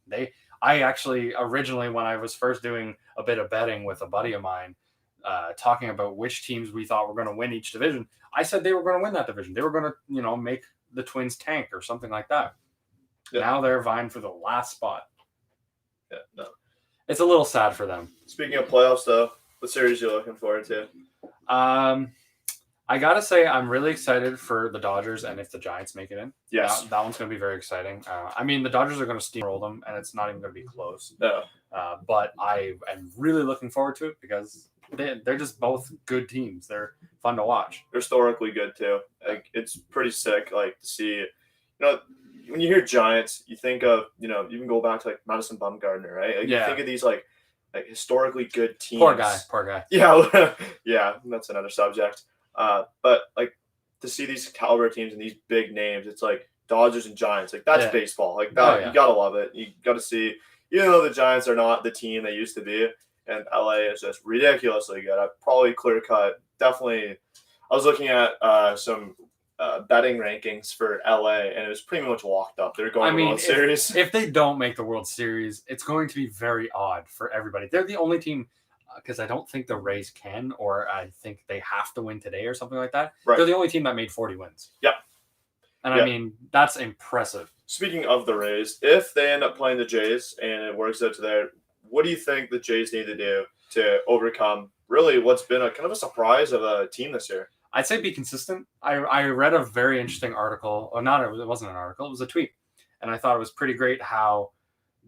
I actually originally, when I was first doing a bit of betting with a buddy of mine, talking about which teams we thought were going to win each division, I said they were going to win that division. They were going to, make the Twins tank or something like that. Yeah. Now they're vying for the last spot. Yeah, no. it's a little sad for them. Speaking of playoffs, though, what series are you looking forward to? I gotta say, I'm really excited for the Dodgers, and if the Giants make it in, Yes. that one's gonna be very exciting. I mean, the Dodgers are gonna steamroll them, and it's not even gonna be close. No. But I am really looking forward to it because they're just both good teams. They're fun to watch. They're historically good too. Like it's pretty sick. Like to see, when you hear Giants, you think of you can go back to like Madison Bumgarner, right? Like, Yeah. You think of these like historically good teams. Poor guy. Yeah, yeah, that's another subject. But like to see these caliber teams and these big names, it's like Dodgers and Giants. Like that's baseball. Like that, you gotta love it. You gotta see. Even though the Giants are not the team they used to be, and LA is just ridiculously good. Probably clear cut. Definitely. I was looking at some betting rankings for LA, and it was pretty much locked up. They're going to the World Series. If they don't make the World Series, it's going to be very odd for everybody. They're the only team, because I don't think the Rays can, or I think they have to win today or something like that. Right. They're the only team that made 40 wins. Yeah. And I mean, that's impressive. Speaking of the Rays, if they end up playing the Jays and it works out to there, what do you think the Jays need to do to overcome really what's been a kind of a surprise of a team this year? I'd say be consistent. I read a very interesting article, or not, it wasn't an article, it was a tweet. And I thought it was pretty great how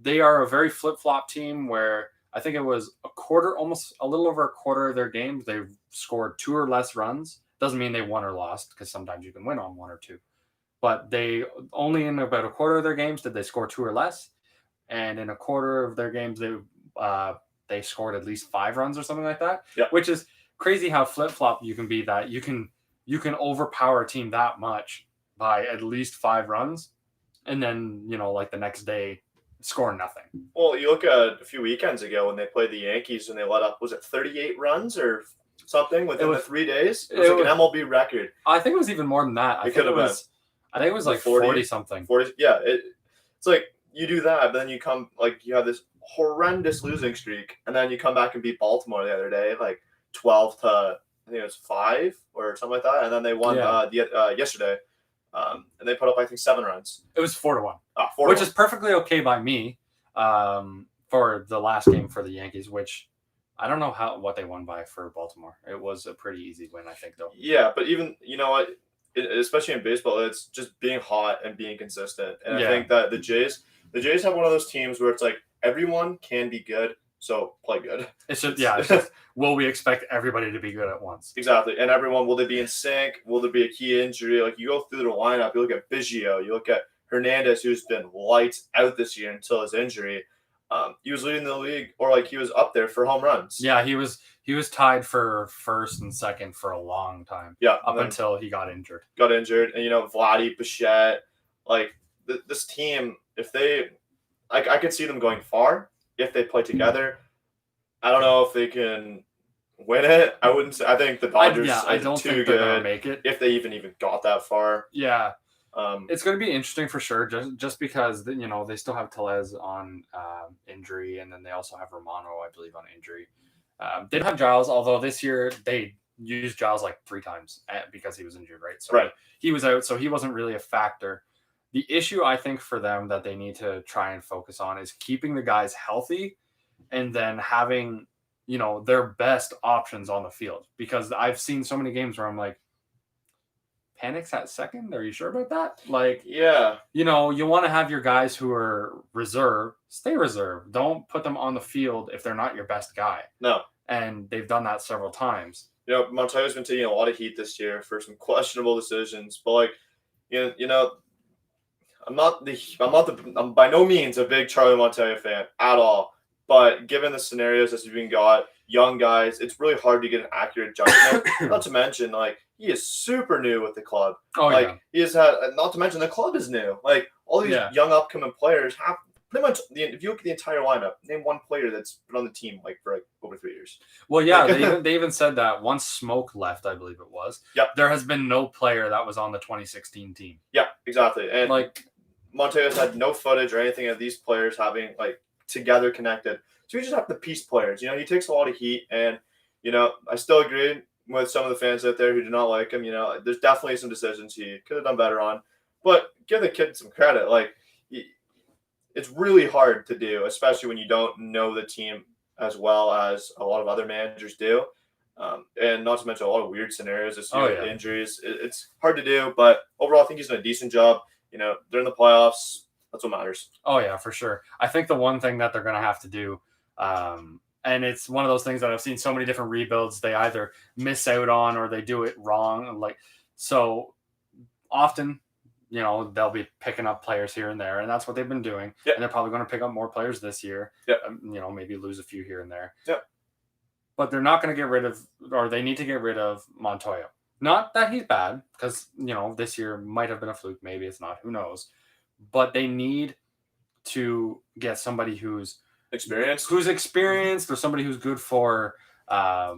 they are a very flip-flop team where I think it was almost a little over a quarter of their games, they've scored 2 or less runs. Doesn't mean they won or lost, because sometimes you can win on 1 or 2. But they only in about a quarter of their games did they score 2 or less, and in a quarter of their games they scored at least 5 runs or something like that. Yeah. Which is crazy how flip flop you can be. That you can overpower a team that much by at least 5 runs, and then like the next day score nothing. Well, you look at a few weekends ago when they played the Yankees and they let up, was it 38 runs or something within the 3 days? It was like an MLB record. I think it was even more than that. I think it was like 40 something. 40, yeah. It's like you do that, but then you come you have this horrendous losing streak, and then you come back and beat Baltimore the other day, like 12 to I think it was 5 or something like that, and then they won yesterday, and they put up I think 7 runs. It was 4-1, 4-1. Which is perfectly okay by me for the last game for the Yankees, which I don't know what they won by for Baltimore. It was a pretty easy win, I think, though. Yeah, but even especially in baseball, it's just being hot and being consistent. And I think that the Jays have one of those teams where it's like everyone can be good, so play good. It's just will we expect everybody to be good at once? Exactly. And everyone, will they be in sync? Will there be a key injury? Like you go through the lineup, you look at Biggio, you look at Hernandez, who's been lights out this year until his injury. He was leading the league, or he was up there for home runs. Yeah, he was tied for first and second for a long time. Yeah, up until he got injured. And Vladdy, Bichette, this team, if they, I could see them going far if they play together. I don't know if they can win it. I wouldn't say. I think the Dodgers I don't too think good they're gonna make it if they even got that far. Yeah. It's going to be interesting for sure, just because they still have Tellez on injury, and then they also have Romano, I believe, on injury. They don't have Giles, although this year they used Giles like 3 times because he was injured, right? So he was out, so he wasn't really a factor. The issue I think for them that they need to try and focus on is keeping the guys healthy, and then having their best options on the field. Because I've seen so many games where I'm like, Panic's at second? Are you sure about that? You want to have your guys who are reserve, stay reserve. Don't put them on the field if they're not your best guy. No. And they've done that several times. Montoya's been taking a lot of heat this year for some questionable decisions, but I'm by no means a big Charlie Montoya fan at all. But given the scenarios that we've got, young guys, it's really hard to get an accurate judgment. Not to mention, he is super new with the club. He has had, not to mention the club is new. All these young upcoming players have pretty much, if you look at the entire lineup, name one player that's been on the team for over 3 years. Well, yeah, they even said that once Smoke left, I believe it was. Yep. There has been no player that was on the 2016 team. Yeah, exactly. And Montoya's had no footage or anything of these players having together connected. So you just have the piece players. He takes a lot of heat, and I still agree with some of the fans out there who do not like him. There's definitely some decisions he could have done better on, but give the kid some credit. it's really hard to do, especially when you don't know the team as well as a lot of other managers do. And not to mention a lot of weird scenarios this year Oh with yeah. injuries. It's hard to do, but overall, I think he's done a decent job. They're in the playoffs. That's what matters. Oh yeah, for sure. I think the one thing that they're going to have to do, and it's one of those things that I've seen so many different rebuilds, they either miss out on or they do it wrong. Like, so often, they'll be picking up players here and there, and that's what they've been doing. Yep. And they're probably going to pick up more players this year. Yep. Maybe lose a few here and there. Yep. But they're not going to get rid of, or they need to get rid of Montoya. Not that he's bad, because, this year might have been a fluke. Maybe it's not. Who knows? But they need to get somebody who's experienced, or somebody who's good for, the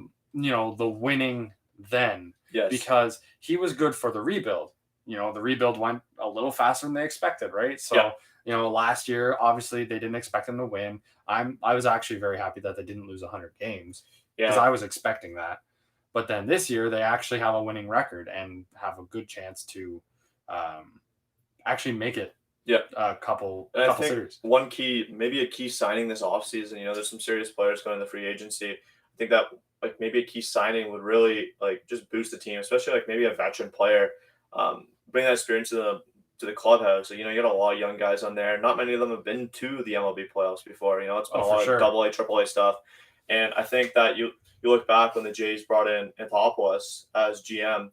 winning then. Yes. Because he was good for the rebuild. The rebuild went a little faster than they expected, right? So, last year, obviously, they didn't expect them to win. I was actually very happy that they didn't lose 100 games because I was expecting that. But then this year, they actually have a winning record and have a good chance to actually make it. A couple series. One key, maybe a key signing this offseason, there's some serious players going to the free agency. I think that maybe a key signing would really just boost the team, especially maybe a veteran player. Bring that experience to the clubhouse. So, you got a lot of young guys on there. Not many of them have been to the MLB playoffs before. It's been a lot of AA, AAA stuff. And I think that you look back when the Jays brought in Anthopoulos as GM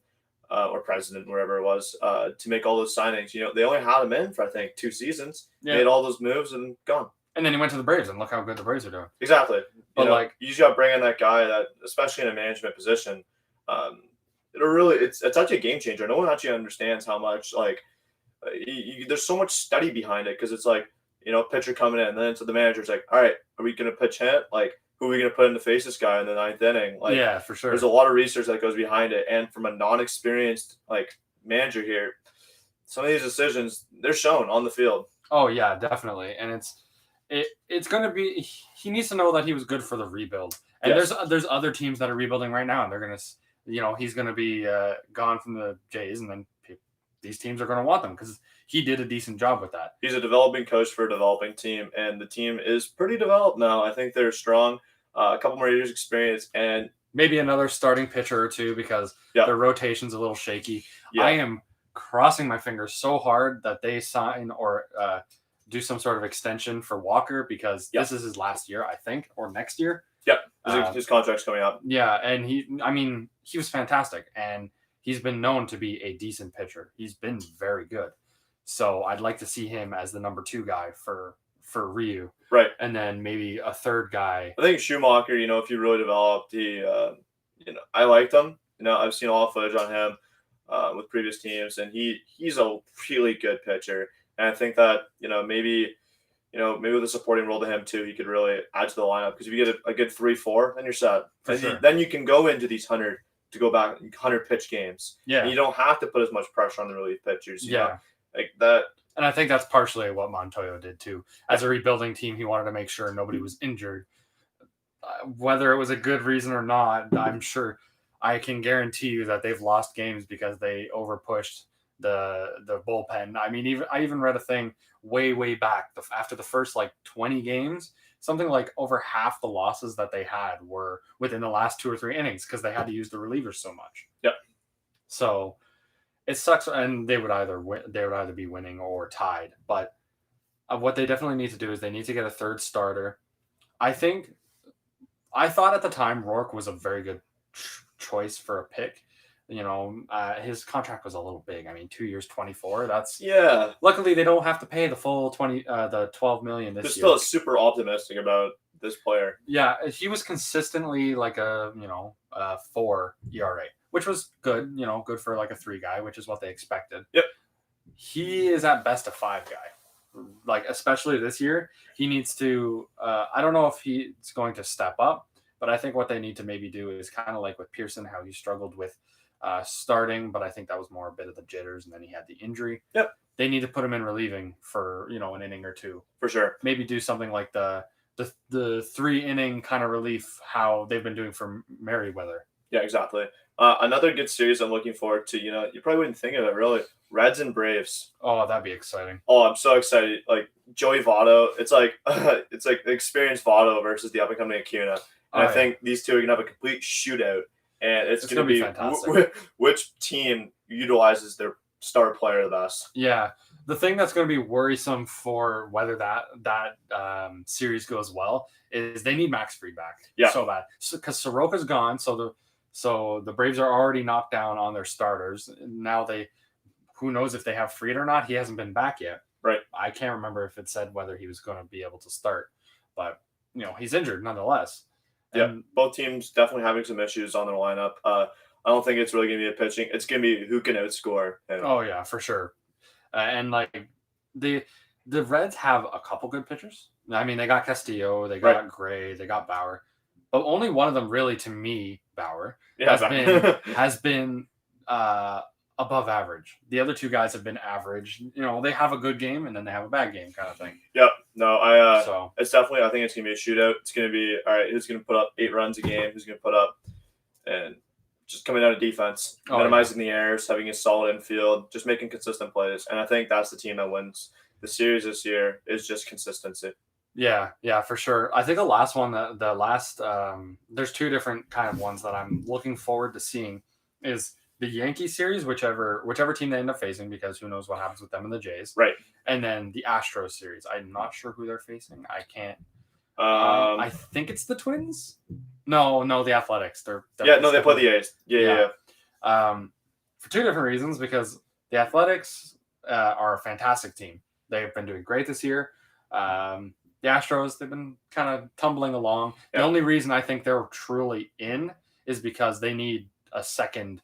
or president, wherever it was, to make all those signings. They only had him in for, I think, 2 seasons. Yeah. Made all those moves and gone. And then he went to the Braves, and look how good the Braves are doing. Exactly. You just got to bring in that guy that, especially in a management position, it's actually a game changer. No one actually understands how much there's so much study behind it, because it's pitcher coming in, and then the manager's like, all right, are we going to pitch hit? Who are we going to put in to face this guy in the 9th inning? Yeah, for sure. There's a lot of research that goes behind it, and from a non-experienced manager here, some of these decisions, they're shown on the field. Oh yeah, definitely, and it's going to be. He needs to know that he was good for the rebuild, and there's other teams that are rebuilding right now, and they're going to, he's going to be gone from the Jays, and then these teams are going to want them because he did a decent job with that. He's a developing coach for a developing team, and the team is pretty developed now. I think they're strong. A couple more years experience, and maybe another starting pitcher or two, because their rotation's a little shaky. I am crossing my fingers so hard that they sign or do some sort of extension for Walker, because this is his last year, I think, or next year. Yep, his contract's coming up. Yeah, and he was fantastic, and he's been known to be a decent pitcher. He's been very good. So I'd like to see him as the number 2 guy for Ryu. Right. And then maybe a third guy. I think Schumacher, if he really developed, I liked him. I've seen a lot of footage on him with previous teams, and he's a really good pitcher. And I think that, maybe with a supporting role to him too, he could really add to the lineup, because if you get a good 3-4, then you're set. Then you can go into these 100 pitch games. Yeah. And you don't have to put as much pressure on the relief pitchers. You know? Like that. And I think that's partially what Montoya did too. As a rebuilding team, he wanted to make sure nobody was injured. Whether it was a good reason or not, I'm sure I can guarantee you that they've lost games because they overpushed the bullpen. I even read a thing way back after the first 20 games, something like over half the losses that they had were within the last 2 or 3 innings because they had to use the relievers so much. Yep. So it sucks, and they would either be winning or tied. But what they definitely need to do is they need to get a third starter. I thought at the time Rourke was a very good choice for a pick. His contract was a little big. 2 years, 24. Luckily, they don't have to pay the full the $12 million this year. They're still super optimistic about this player. Yeah, he was consistently a 4 ERA, which was good. Good for a 3 guy, which is what they expected. Yep. He is at best a 5 guy. Especially this year, he needs to. I don't know if he's going to step up, but I think what they need to maybe do is kind of like with Pearson, how he struggled with starting, but I think that was more a bit of the jitters, and then he had the injury. Yep. They need to put him in relieving for an inning or 2. For sure. Maybe do something like the 3 inning kind of relief how they've been doing for Merriweather. Yeah, exactly. Another good series I'm looking forward to. You probably wouldn't think of it really. Reds and Braves. Oh, that'd be exciting. Oh, I'm so excited! Like Joey Votto, it's like it's like the experienced Votto versus the up and coming Acuna, and I think these two are gonna have a complete shootout, and it's gonna be fantastic. Which team utilizes their star player the best. Yeah, the thing that's going to be worrisome for whether that series goes well is they need Max Fried back. Yeah, so bad. Because Soroka's gone, so the Braves are already knocked down on their starters. Now who knows if they have Fried or not? He hasn't been back yet. Right. I can't remember if it said whether he was going to be able to start, but he's injured nonetheless. Yeah, both teams definitely having some issues on their lineup. I don't think it's really going to be a pitching. It's going to be who can outscore. Oh yeah, for sure. And like the Reds have a couple good pitchers. I mean, they got Castillo, they got Gray, they got Bauer, but only one of them really, to me, Bauer, has been above average. The other two guys have been average. They have a good game and then they have a bad game kind of thing. Yep. No, it's definitely, I think it's going to be a shootout. It's going to be, all right, who's going to put up 8 runs a game? Who's going to put up, and just coming out of defense, minimizing the errors, having a solid infield, just making consistent plays. And I think that's the team that wins the series this year, is just consistency. Yeah, for sure. I think the last one, there's two different kind of ones that I'm looking forward to seeing is the Yankees series, whichever team they end up facing, because who knows what happens with them and the Jays. Right. And then the Astros series. I'm not sure who they're facing. I can't. I think it's the Twins. No, the Athletics. They play the A's. Yeah. For two different reasons, because the Athletics are a fantastic team. They've been doing great this year. The Astros, they've been kind of tumbling along. Yeah. The only reason I think they're truly in is because they need a second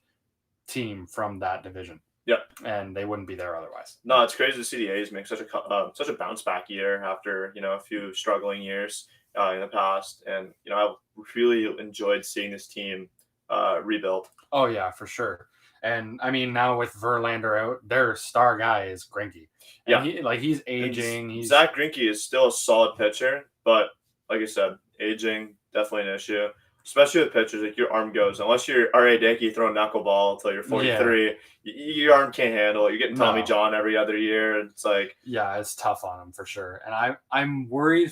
team from that division. Yep. And they wouldn't be there otherwise. No, it's crazy to see the A's make such a bounce back year after a few struggling years in the past, and I really enjoyed seeing this team rebuild. Oh yeah, for sure. And I mean, now with Verlander out, their star guy is Greinke. And he's aging. Zach Greinke is still a solid pitcher, but like I said, aging definitely an issue. Especially with pitchers, like your arm goes. Unless you're R.A. Dickey throwing knuckleball until you're 43, your arm can't handle it. You're getting Tommy John every other year. It's like... Yeah, it's tough on him for sure. And I'm worried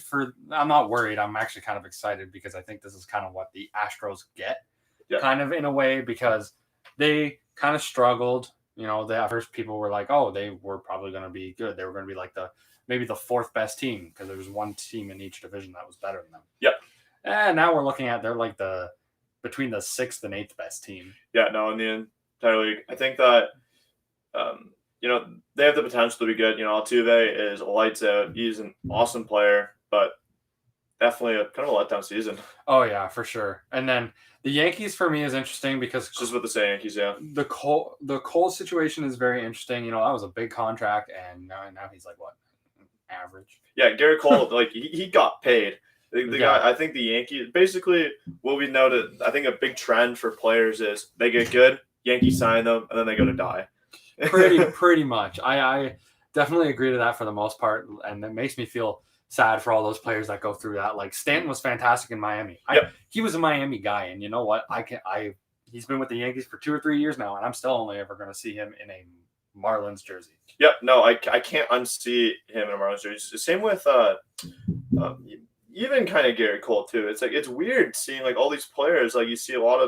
I'm not worried. I'm actually kind of excited because I think this is kind of what the Astros get, kind of in a way, because they kind of struggled. The first people were like, oh, they were probably going to be good. They were going to be like maybe the fourth best team because there was one team in each division that was better than them. Yep. And now we're looking at they're like between the 6th and 8th best team. Yeah, no, in the entire league. I think that they have the potential to be good. Altuve is lights out. He's an awesome player, but definitely a kind of a letdown season. Oh yeah, for sure. And then the Yankees for me is interesting because just with the same Yankees, yeah. The Cole situation is very interesting. That was a big contract, and now he's like what, average? Yeah, Garrett Cole, like he got paid. The guy, I think the Yankees, basically what we noted, I think a big trend for players is they get good, Yankees sign them, and then they go to die. pretty much. I definitely agree to that for the most part, and it makes me feel sad for all those players that go through that. Like Stanton was fantastic in Miami. He was a Miami guy, and you know what? He's been with the Yankees for 2 or 3 years now, and I'm still only ever going to see him in a Marlins jersey. Yep, no, I can't unsee him in a Marlins jersey. Same with even kind of Garrett Cole too. It's like it's weird seeing like all these players. Like you see a lot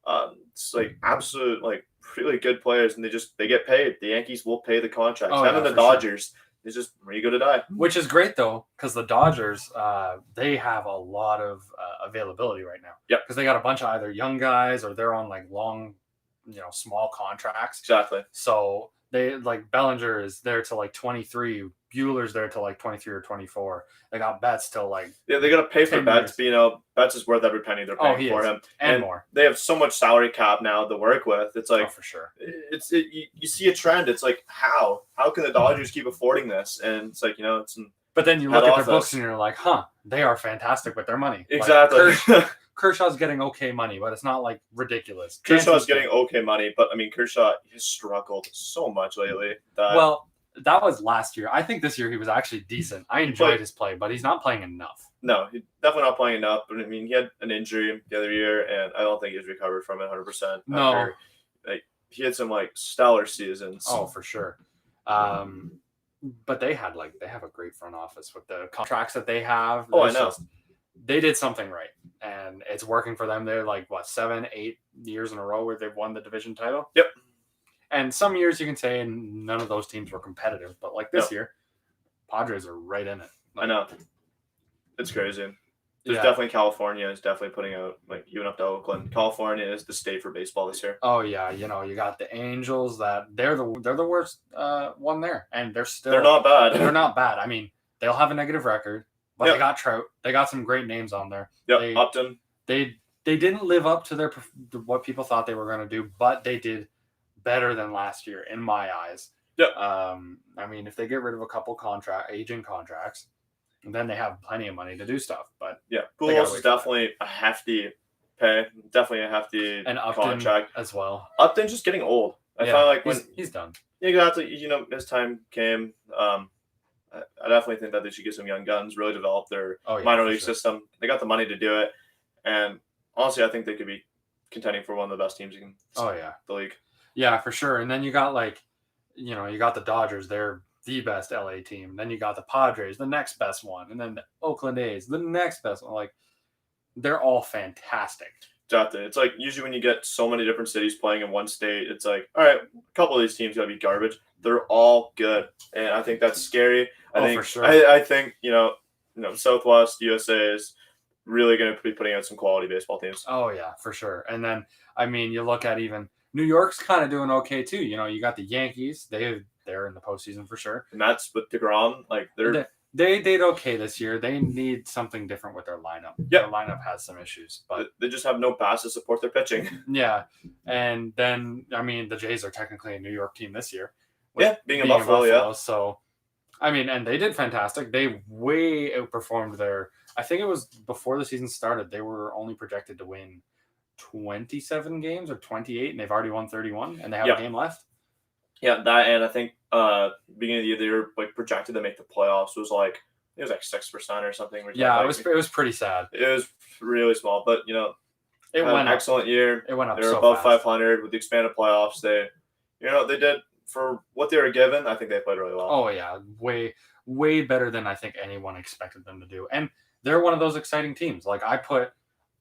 of like absolute like really good players, and they get paid. The Yankees will pay the contracts. Having the Dodgers is just where you go to die. Which is great though, because the Dodgers they have a lot of availability right now. Yeah, because they got a bunch of either young guys or they're on like long, small contracts. Exactly. So they like Bellinger is there till like 23. Bueller's there till like 23 or 24. They got Betts till like they got to pay for Betts. But, Betts is worth every penny they're paying for him, and more. They have so much salary cap now to work with. It's like for sure. You see a trend. It's like how can the Dodgers keep affording this? And it's like it's. But then you look at their books and you're like, they are fantastic with their money. Exactly. Like Kershaw's getting okay money, but it's not like ridiculous. Kershaw's getting okay money, but I mean Kershaw has struggled so much lately. That was last year. I think this year he was actually decent. I enjoyed his play, but he's not playing enough. No, he's definitely not playing enough. But I mean, he had an injury the other year, and I don't think he's recovered from it 100%. No. Like he had some like stellar seasons. Oh, for sure. But they have a great front office with the contracts that they have. Oh, I know. They did something right, and it's working for them. They're like 7-8 years in a row where they've won the division title. Yep. And some years you can say none of those teams were competitive, but like this year, Padres are right in it. I know. It's crazy. There's definitely California is definitely putting out, like, even up to Oakland. California is the state for baseball this year. Oh yeah, you got the Angels that they're the worst one there, and they're not bad. They're not bad. I mean, they'll have a negative record, but they got Trout. They got some great names on there. Yep, Upton. They didn't live up to what people thought they were going to do, but they did better than last year in my eyes. Yep. I mean, if they get rid of a couple aging contracts, then they have plenty of money to do stuff. But yeah, Pujols is definitely a hefty pay, definitely a hefty contract as well. Upton's just getting old. I find like when he's done. Exactly, his time came. I definitely think that they should get some young guns, really develop their minor league system. They got the money to do it, and honestly, I think they could be contending for one of the best teams in the league. Yeah, for sure. And then you got you got the Dodgers. They're the best LA team. Then you got the Padres, the next best one, and then the Oakland A's, the next best one. Like, they're all fantastic. Exactly. It's like usually when you get so many different cities playing in one state, it's like, all right, a couple of these teams gotta be garbage. They're all good, and I think that's scary. I think, for sure. I think Southwest USA is really going to be putting out some quality baseball teams. Oh yeah, for sure. And then I mean, you look at even New York's kind of doing okay too. You got the Yankees. They're in the postseason for sure. And that's with DeGrom. Like they did okay this year. They need something different with their lineup. Yep. Their lineup has some issues, but they just have no pass to support their pitching. Yeah, and then I mean, the Jays are technically a New York team this year. Being a Buffalo, yeah. So, I mean, and they did fantastic. They way outperformed their. I think it was before the season started. They were only projected to win 27 games or 28, and they've already won 31, and they have a game left. Yeah, that, and I think beginning of the year they were like projected to make the playoffs was like 6% or something. Yeah, it was pretty sad. It was really small, but it went an excellent year. It went up. They were above 500 with the expanded playoffs. They did for what they were given. I think they played really well. Oh yeah, way better than I think anyone expected them to do, and they're one of those exciting teams. Like I'm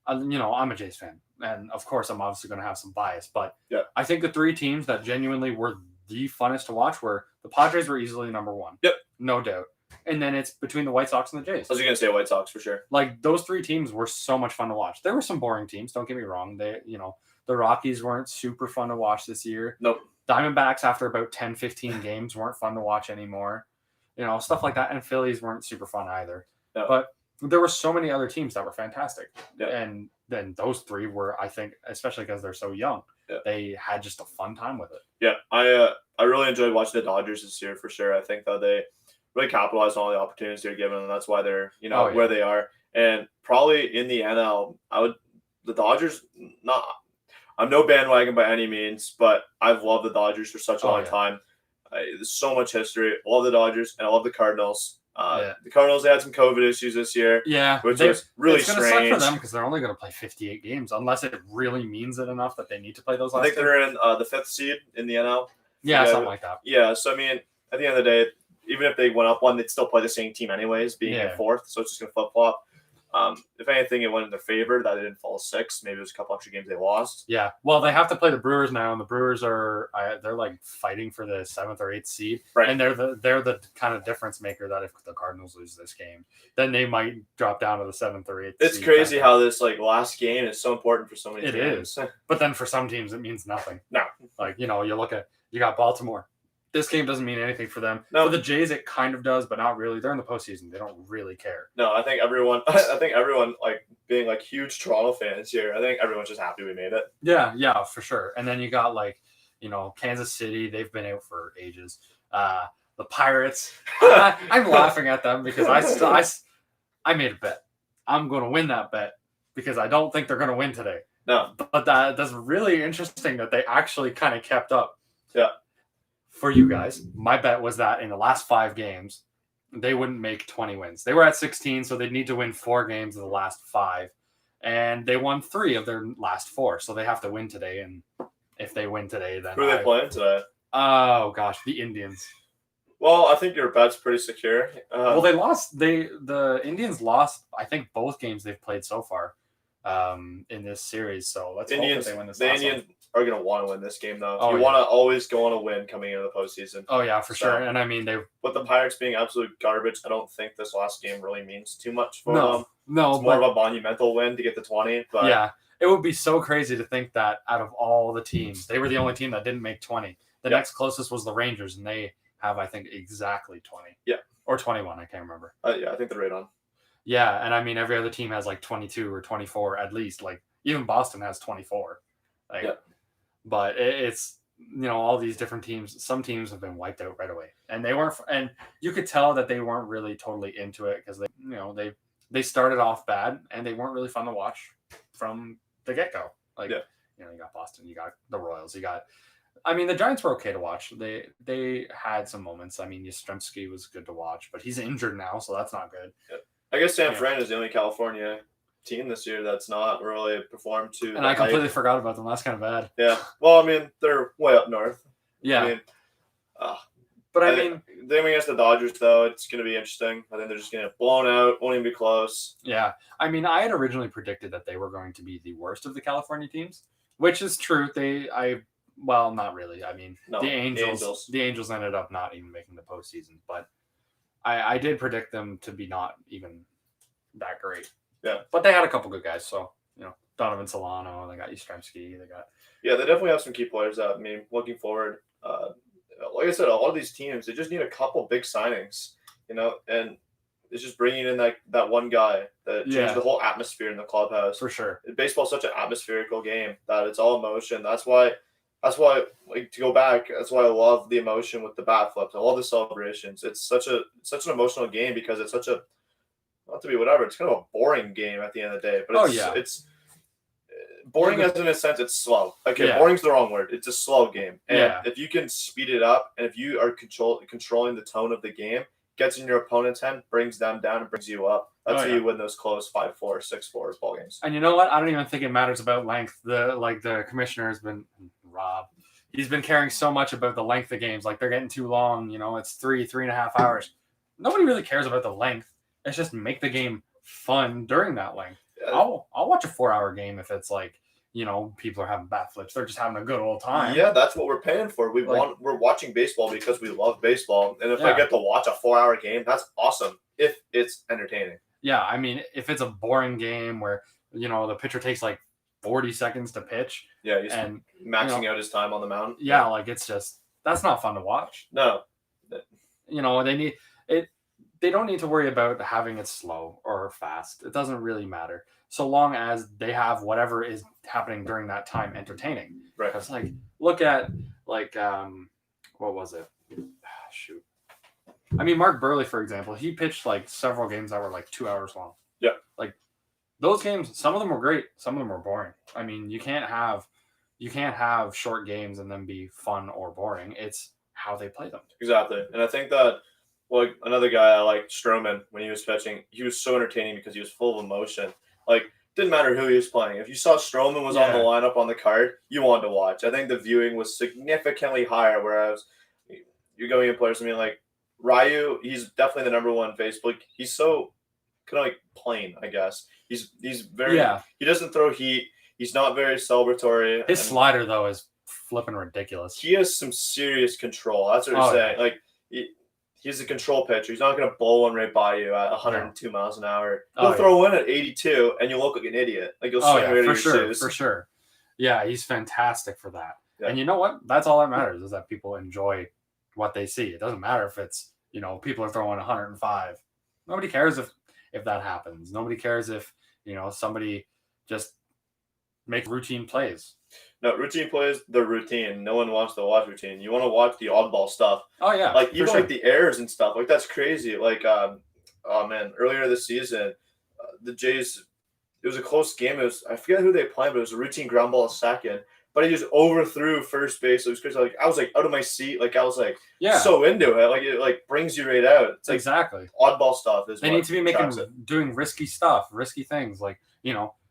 a Jays fan, and of course I'm obviously going to have some bias, but I think the three teams that genuinely were the funnest to watch were the Padres were easily number one. Yep. No doubt. And then it's between the White Sox and the Jays. I was going to say White Sox for sure. Like, those three teams were so much fun to watch. There were some boring teams, don't get me wrong. The Rockies weren't super fun to watch this year. Nope. Diamondbacks, after about 10, 15 games, weren't fun to watch anymore. Stuff like that. And Phillies weren't super fun either. No. But there were so many other teams that were fantastic. Yeah. And then those three were, I think, especially because they're so young, they had just a fun time with it. Yeah, I really enjoyed watching the Dodgers this year for sure. I think that they really capitalized on all the opportunities they're given, and that's why they're where they are. And probably in the NL, the Dodgers, I'm no bandwagon by any means, but I've loved the Dodgers for such a long time. There's so much history. I love the Dodgers, and I love the Cardinals. The Cardinals, they had some COVID issues this year. Yeah, which was really strange. It's going to suck for them because they're only going to play 58 games unless it really means it enough that they need to play those last. I think they're in the 5th seed in the NL. Yeah, something like that. Yeah, so I mean, at the end of the day, even if they went up one, they'd still play the same team anyways, being in 4th. So it's just going to flip flop. If anything, it went in their favor that they didn't fall 6th. Maybe it was a couple extra games they lost. Yeah. Well, they have to play the Brewers now, and the Brewers they're like fighting for the 7th or 8th seed. Right. And they're the kind of difference maker that if the Cardinals lose this game, then they might drop down to the 7th or 8th. It's crazy how this last game is so important for so many teams. It is. But then for some teams, it means nothing. No. You got Baltimore. This game doesn't mean anything for them. No. For the Jays, it kind of does, but not really. They're in the postseason. They don't really care. No, I think everyone being huge Toronto fans here, I think everyone's just happy we made it. Yeah, for sure. And then you got Kansas City. They've been out for ages. The Pirates. I'm laughing at them because I made a bet. I'm going to win that bet because I don't think they're going to win today. No. But that's really interesting that they actually kind of kept up. Yeah. For you guys, my bet was that in the last 5 games, the Pirates would win 4 out of 5. they wouldn't make 20 wins. They were at 16, so they'd need to win 4 games of the last 5. And they won 3 of their last 4, so they have to win today. And if they win today, then Who are they playing today? Oh gosh, the Indians. Well, I think your bet's pretty secure. Well, they lost. The Indians lost, I think, both games they've played so far in this series. So let's hope that they win this. The Indians are going to want to win this game, though. Oh, you want to always go on a win coming into the postseason. Oh yeah, for sure. And I mean, But the Pirates being absolute garbage, I don't think this last game really means too much for them. No, it's more of a monumental win to get the 20. But yeah, it would be so crazy to think that out of all the teams, they were the only team that didn't make 20. The next closest was the Rangers, and they have, I think, exactly 20. Yeah. Or 21, I can't remember. Yeah, I think they're right on. Yeah, and I mean, every other team has like 22 or 24 at least. Like, even Boston has 24. Like, yeah. But it's, all these different teams, some teams have been wiped out right away. And they weren't, and you could tell that they weren't really totally into it because they started off bad and they weren't really fun to watch from the get-go. Like, you got Boston, you got the Royals, the Giants were okay to watch. They had some moments. I mean, Yastrzemski was good to watch, but he's injured now, so that's not good. Yeah. I guess San Fran is the only California team this year that's not really performed to. And I completely forgot about them. That's kind of bad. Yeah. Well, they're way up north. Yeah. Then against the Dodgers, though, it's going to be interesting. I think they're just going to get blown out. Won't even be close. Yeah. I had originally predicted that they were going to be the worst of the California teams, which is true. Well, not really. The Angels ended up not even making the postseason, but I did predict them to be not even that great. Yeah. But they had a couple good guys, so Donovan Solano, they got Yastrzemski, they definitely have some key players that looking forward. Like I said, a lot of these teams, they just need a couple big signings, and it's just bringing in that one guy that changed the whole atmosphere in the clubhouse. For sure. Baseball's such an atmospherical game that it's all emotion. That's why, to go back, that's why I love the emotion with the bat flips. I love the celebrations. It's such an emotional game because it's such a, not to be whatever, it's kind of a boring game at the end of the day. But it's boring as in a sense it's slow. Okay, boring's the wrong word. It's a slow game. And if you can speed it up and if you are controlling the tone of the game, gets in your opponent's hand, brings them down, and brings you up. That's how you win those close 5-4, 6-4 ball games. And you know what? I don't even think it matters about length. The commissioner has been Rob. He's been caring so much about the length of games. Like, they're getting too long. It's 3.5 hours. Nobody really cares about the length. It's just make the game fun during that length. Yeah. I'll watch a 4-hour game if it's like, people are having bat flips. They're just having a good old time. Yeah, that's what we're paying for. We're watching baseball because we love baseball. And if I get to watch a 4-hour game, that's awesome if it's entertaining. Yeah, if it's a boring game where, the pitcher takes like 40 seconds to pitch. Yeah, he's maxing out his time on the mound. Yeah, it's just, that's not fun to watch. No. They need it. They don't need to worry about having it slow or fast. It doesn't really matter. So long as they have whatever is happening during that time entertaining. Right. Because look at what was it? Shoot. Mark Burley, for example, he pitched several games that were 2 hours long. Yeah. Those games, some of them were great, some of them were boring. You can't have short games and then be fun or boring. It's how they play them. Exactly. And I think that another guy I liked, Stroman, when he was pitching, he was so entertaining because he was full of emotion. Didn't matter who he was playing. If you saw Stroman was on the lineup on the card, you wanted to watch. I think the viewing was significantly higher, whereas you're going in players, Ryu, he's definitely the number one face. He's so kind of plain, I guess. He's very he doesn't throw heat. He's not very celebratory. His slider, though, is flipping ridiculous. He has some serious control. That's what I'm saying. He's a control pitcher. He's not going to blow one right by you at 102 miles an hour. He'll throw in at 82, and you'll look like an idiot. You'll swing right at your shoes. For sure. Yeah, he's fantastic for that. Yeah. And you know what? That's all that matters is that people enjoy what they see. It doesn't matter if it's, people are throwing 105. Nobody cares if that happens. Nobody cares if, somebody just make routine plays. No, routine plays, they're routine. No one wants to watch routine. You want to watch the oddball stuff. Oh, yeah. Even the errors and stuff. That's crazy. Earlier this season, the Jays, it was a close game. I forget who they played, but it was a routine ground ball a second. but he just overthrew first base. It was crazy. Like I was like out of my seat. Like I was like Yeah. so into it. Like it like brings you right out. It's like Exactly. oddball stuff. They need to be doing risky stuff, risky things. Like,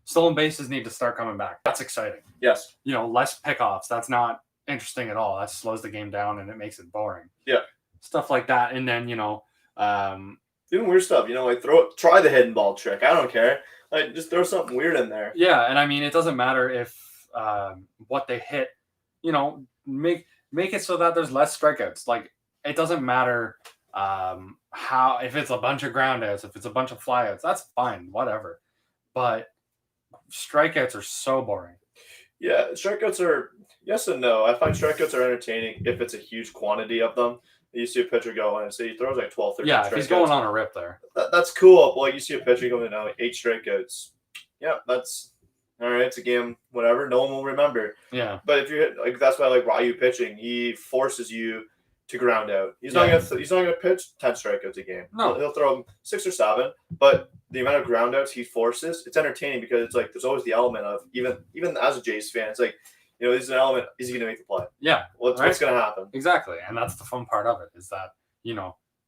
stolen bases need to start coming back. That's exciting. Yes. Less pickoffs. That's not interesting at all. That slows the game down and it makes it boring. Yeah. Stuff like that. And then, doing weird stuff, like try the hidden ball trick. I don't care. Like just throw something weird in there. Yeah, and I mean it doesn't matter if what they hit, make it so that there's less strikeouts. Like it doesn't matter how if it's a bunch of ground outs, if it's a bunch of flyouts, that's fine, whatever. But strikeouts are so boring. Yeah, strikeouts are yes and no. I find strikeouts are entertaining if it's a huge quantity of them. You see a pitcher go and say he throws like 12, 13 strikeouts. If he's going on a rip there. That's cool. But like you see a pitcher going out like 8 strikeouts. Yeah, that's all right. It's a game, whatever. No one will remember. Yeah. But if you like, that's why I like Ryu pitching. He forces you to ground out. He's not gonna pitch 10 strikeouts a game. No, he'll throw 6 or 7. But the amount of ground outs he forces, it's entertaining because it's like there's always the element of even as a Jays fan, it's like. There's an element. Is he going to make the play? Yeah. What's going to happen? Exactly. And that's the fun part of it is that,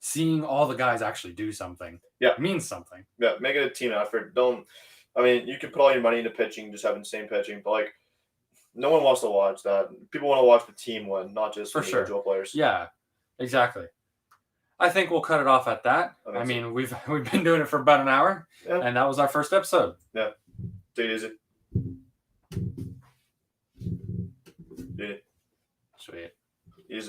seeing all the guys actually do something means something. Yeah. Make it a team effort. You can put all your money into pitching, just having the same pitching, but like no one wants to watch that. People want to watch the team win, not just individual players. Yeah, exactly. I think we'll cut it off at that. I mean, we've been doing it for about an hour, and that was our first episode. Yeah. Take it easy. Yeah. Sweet. Easy.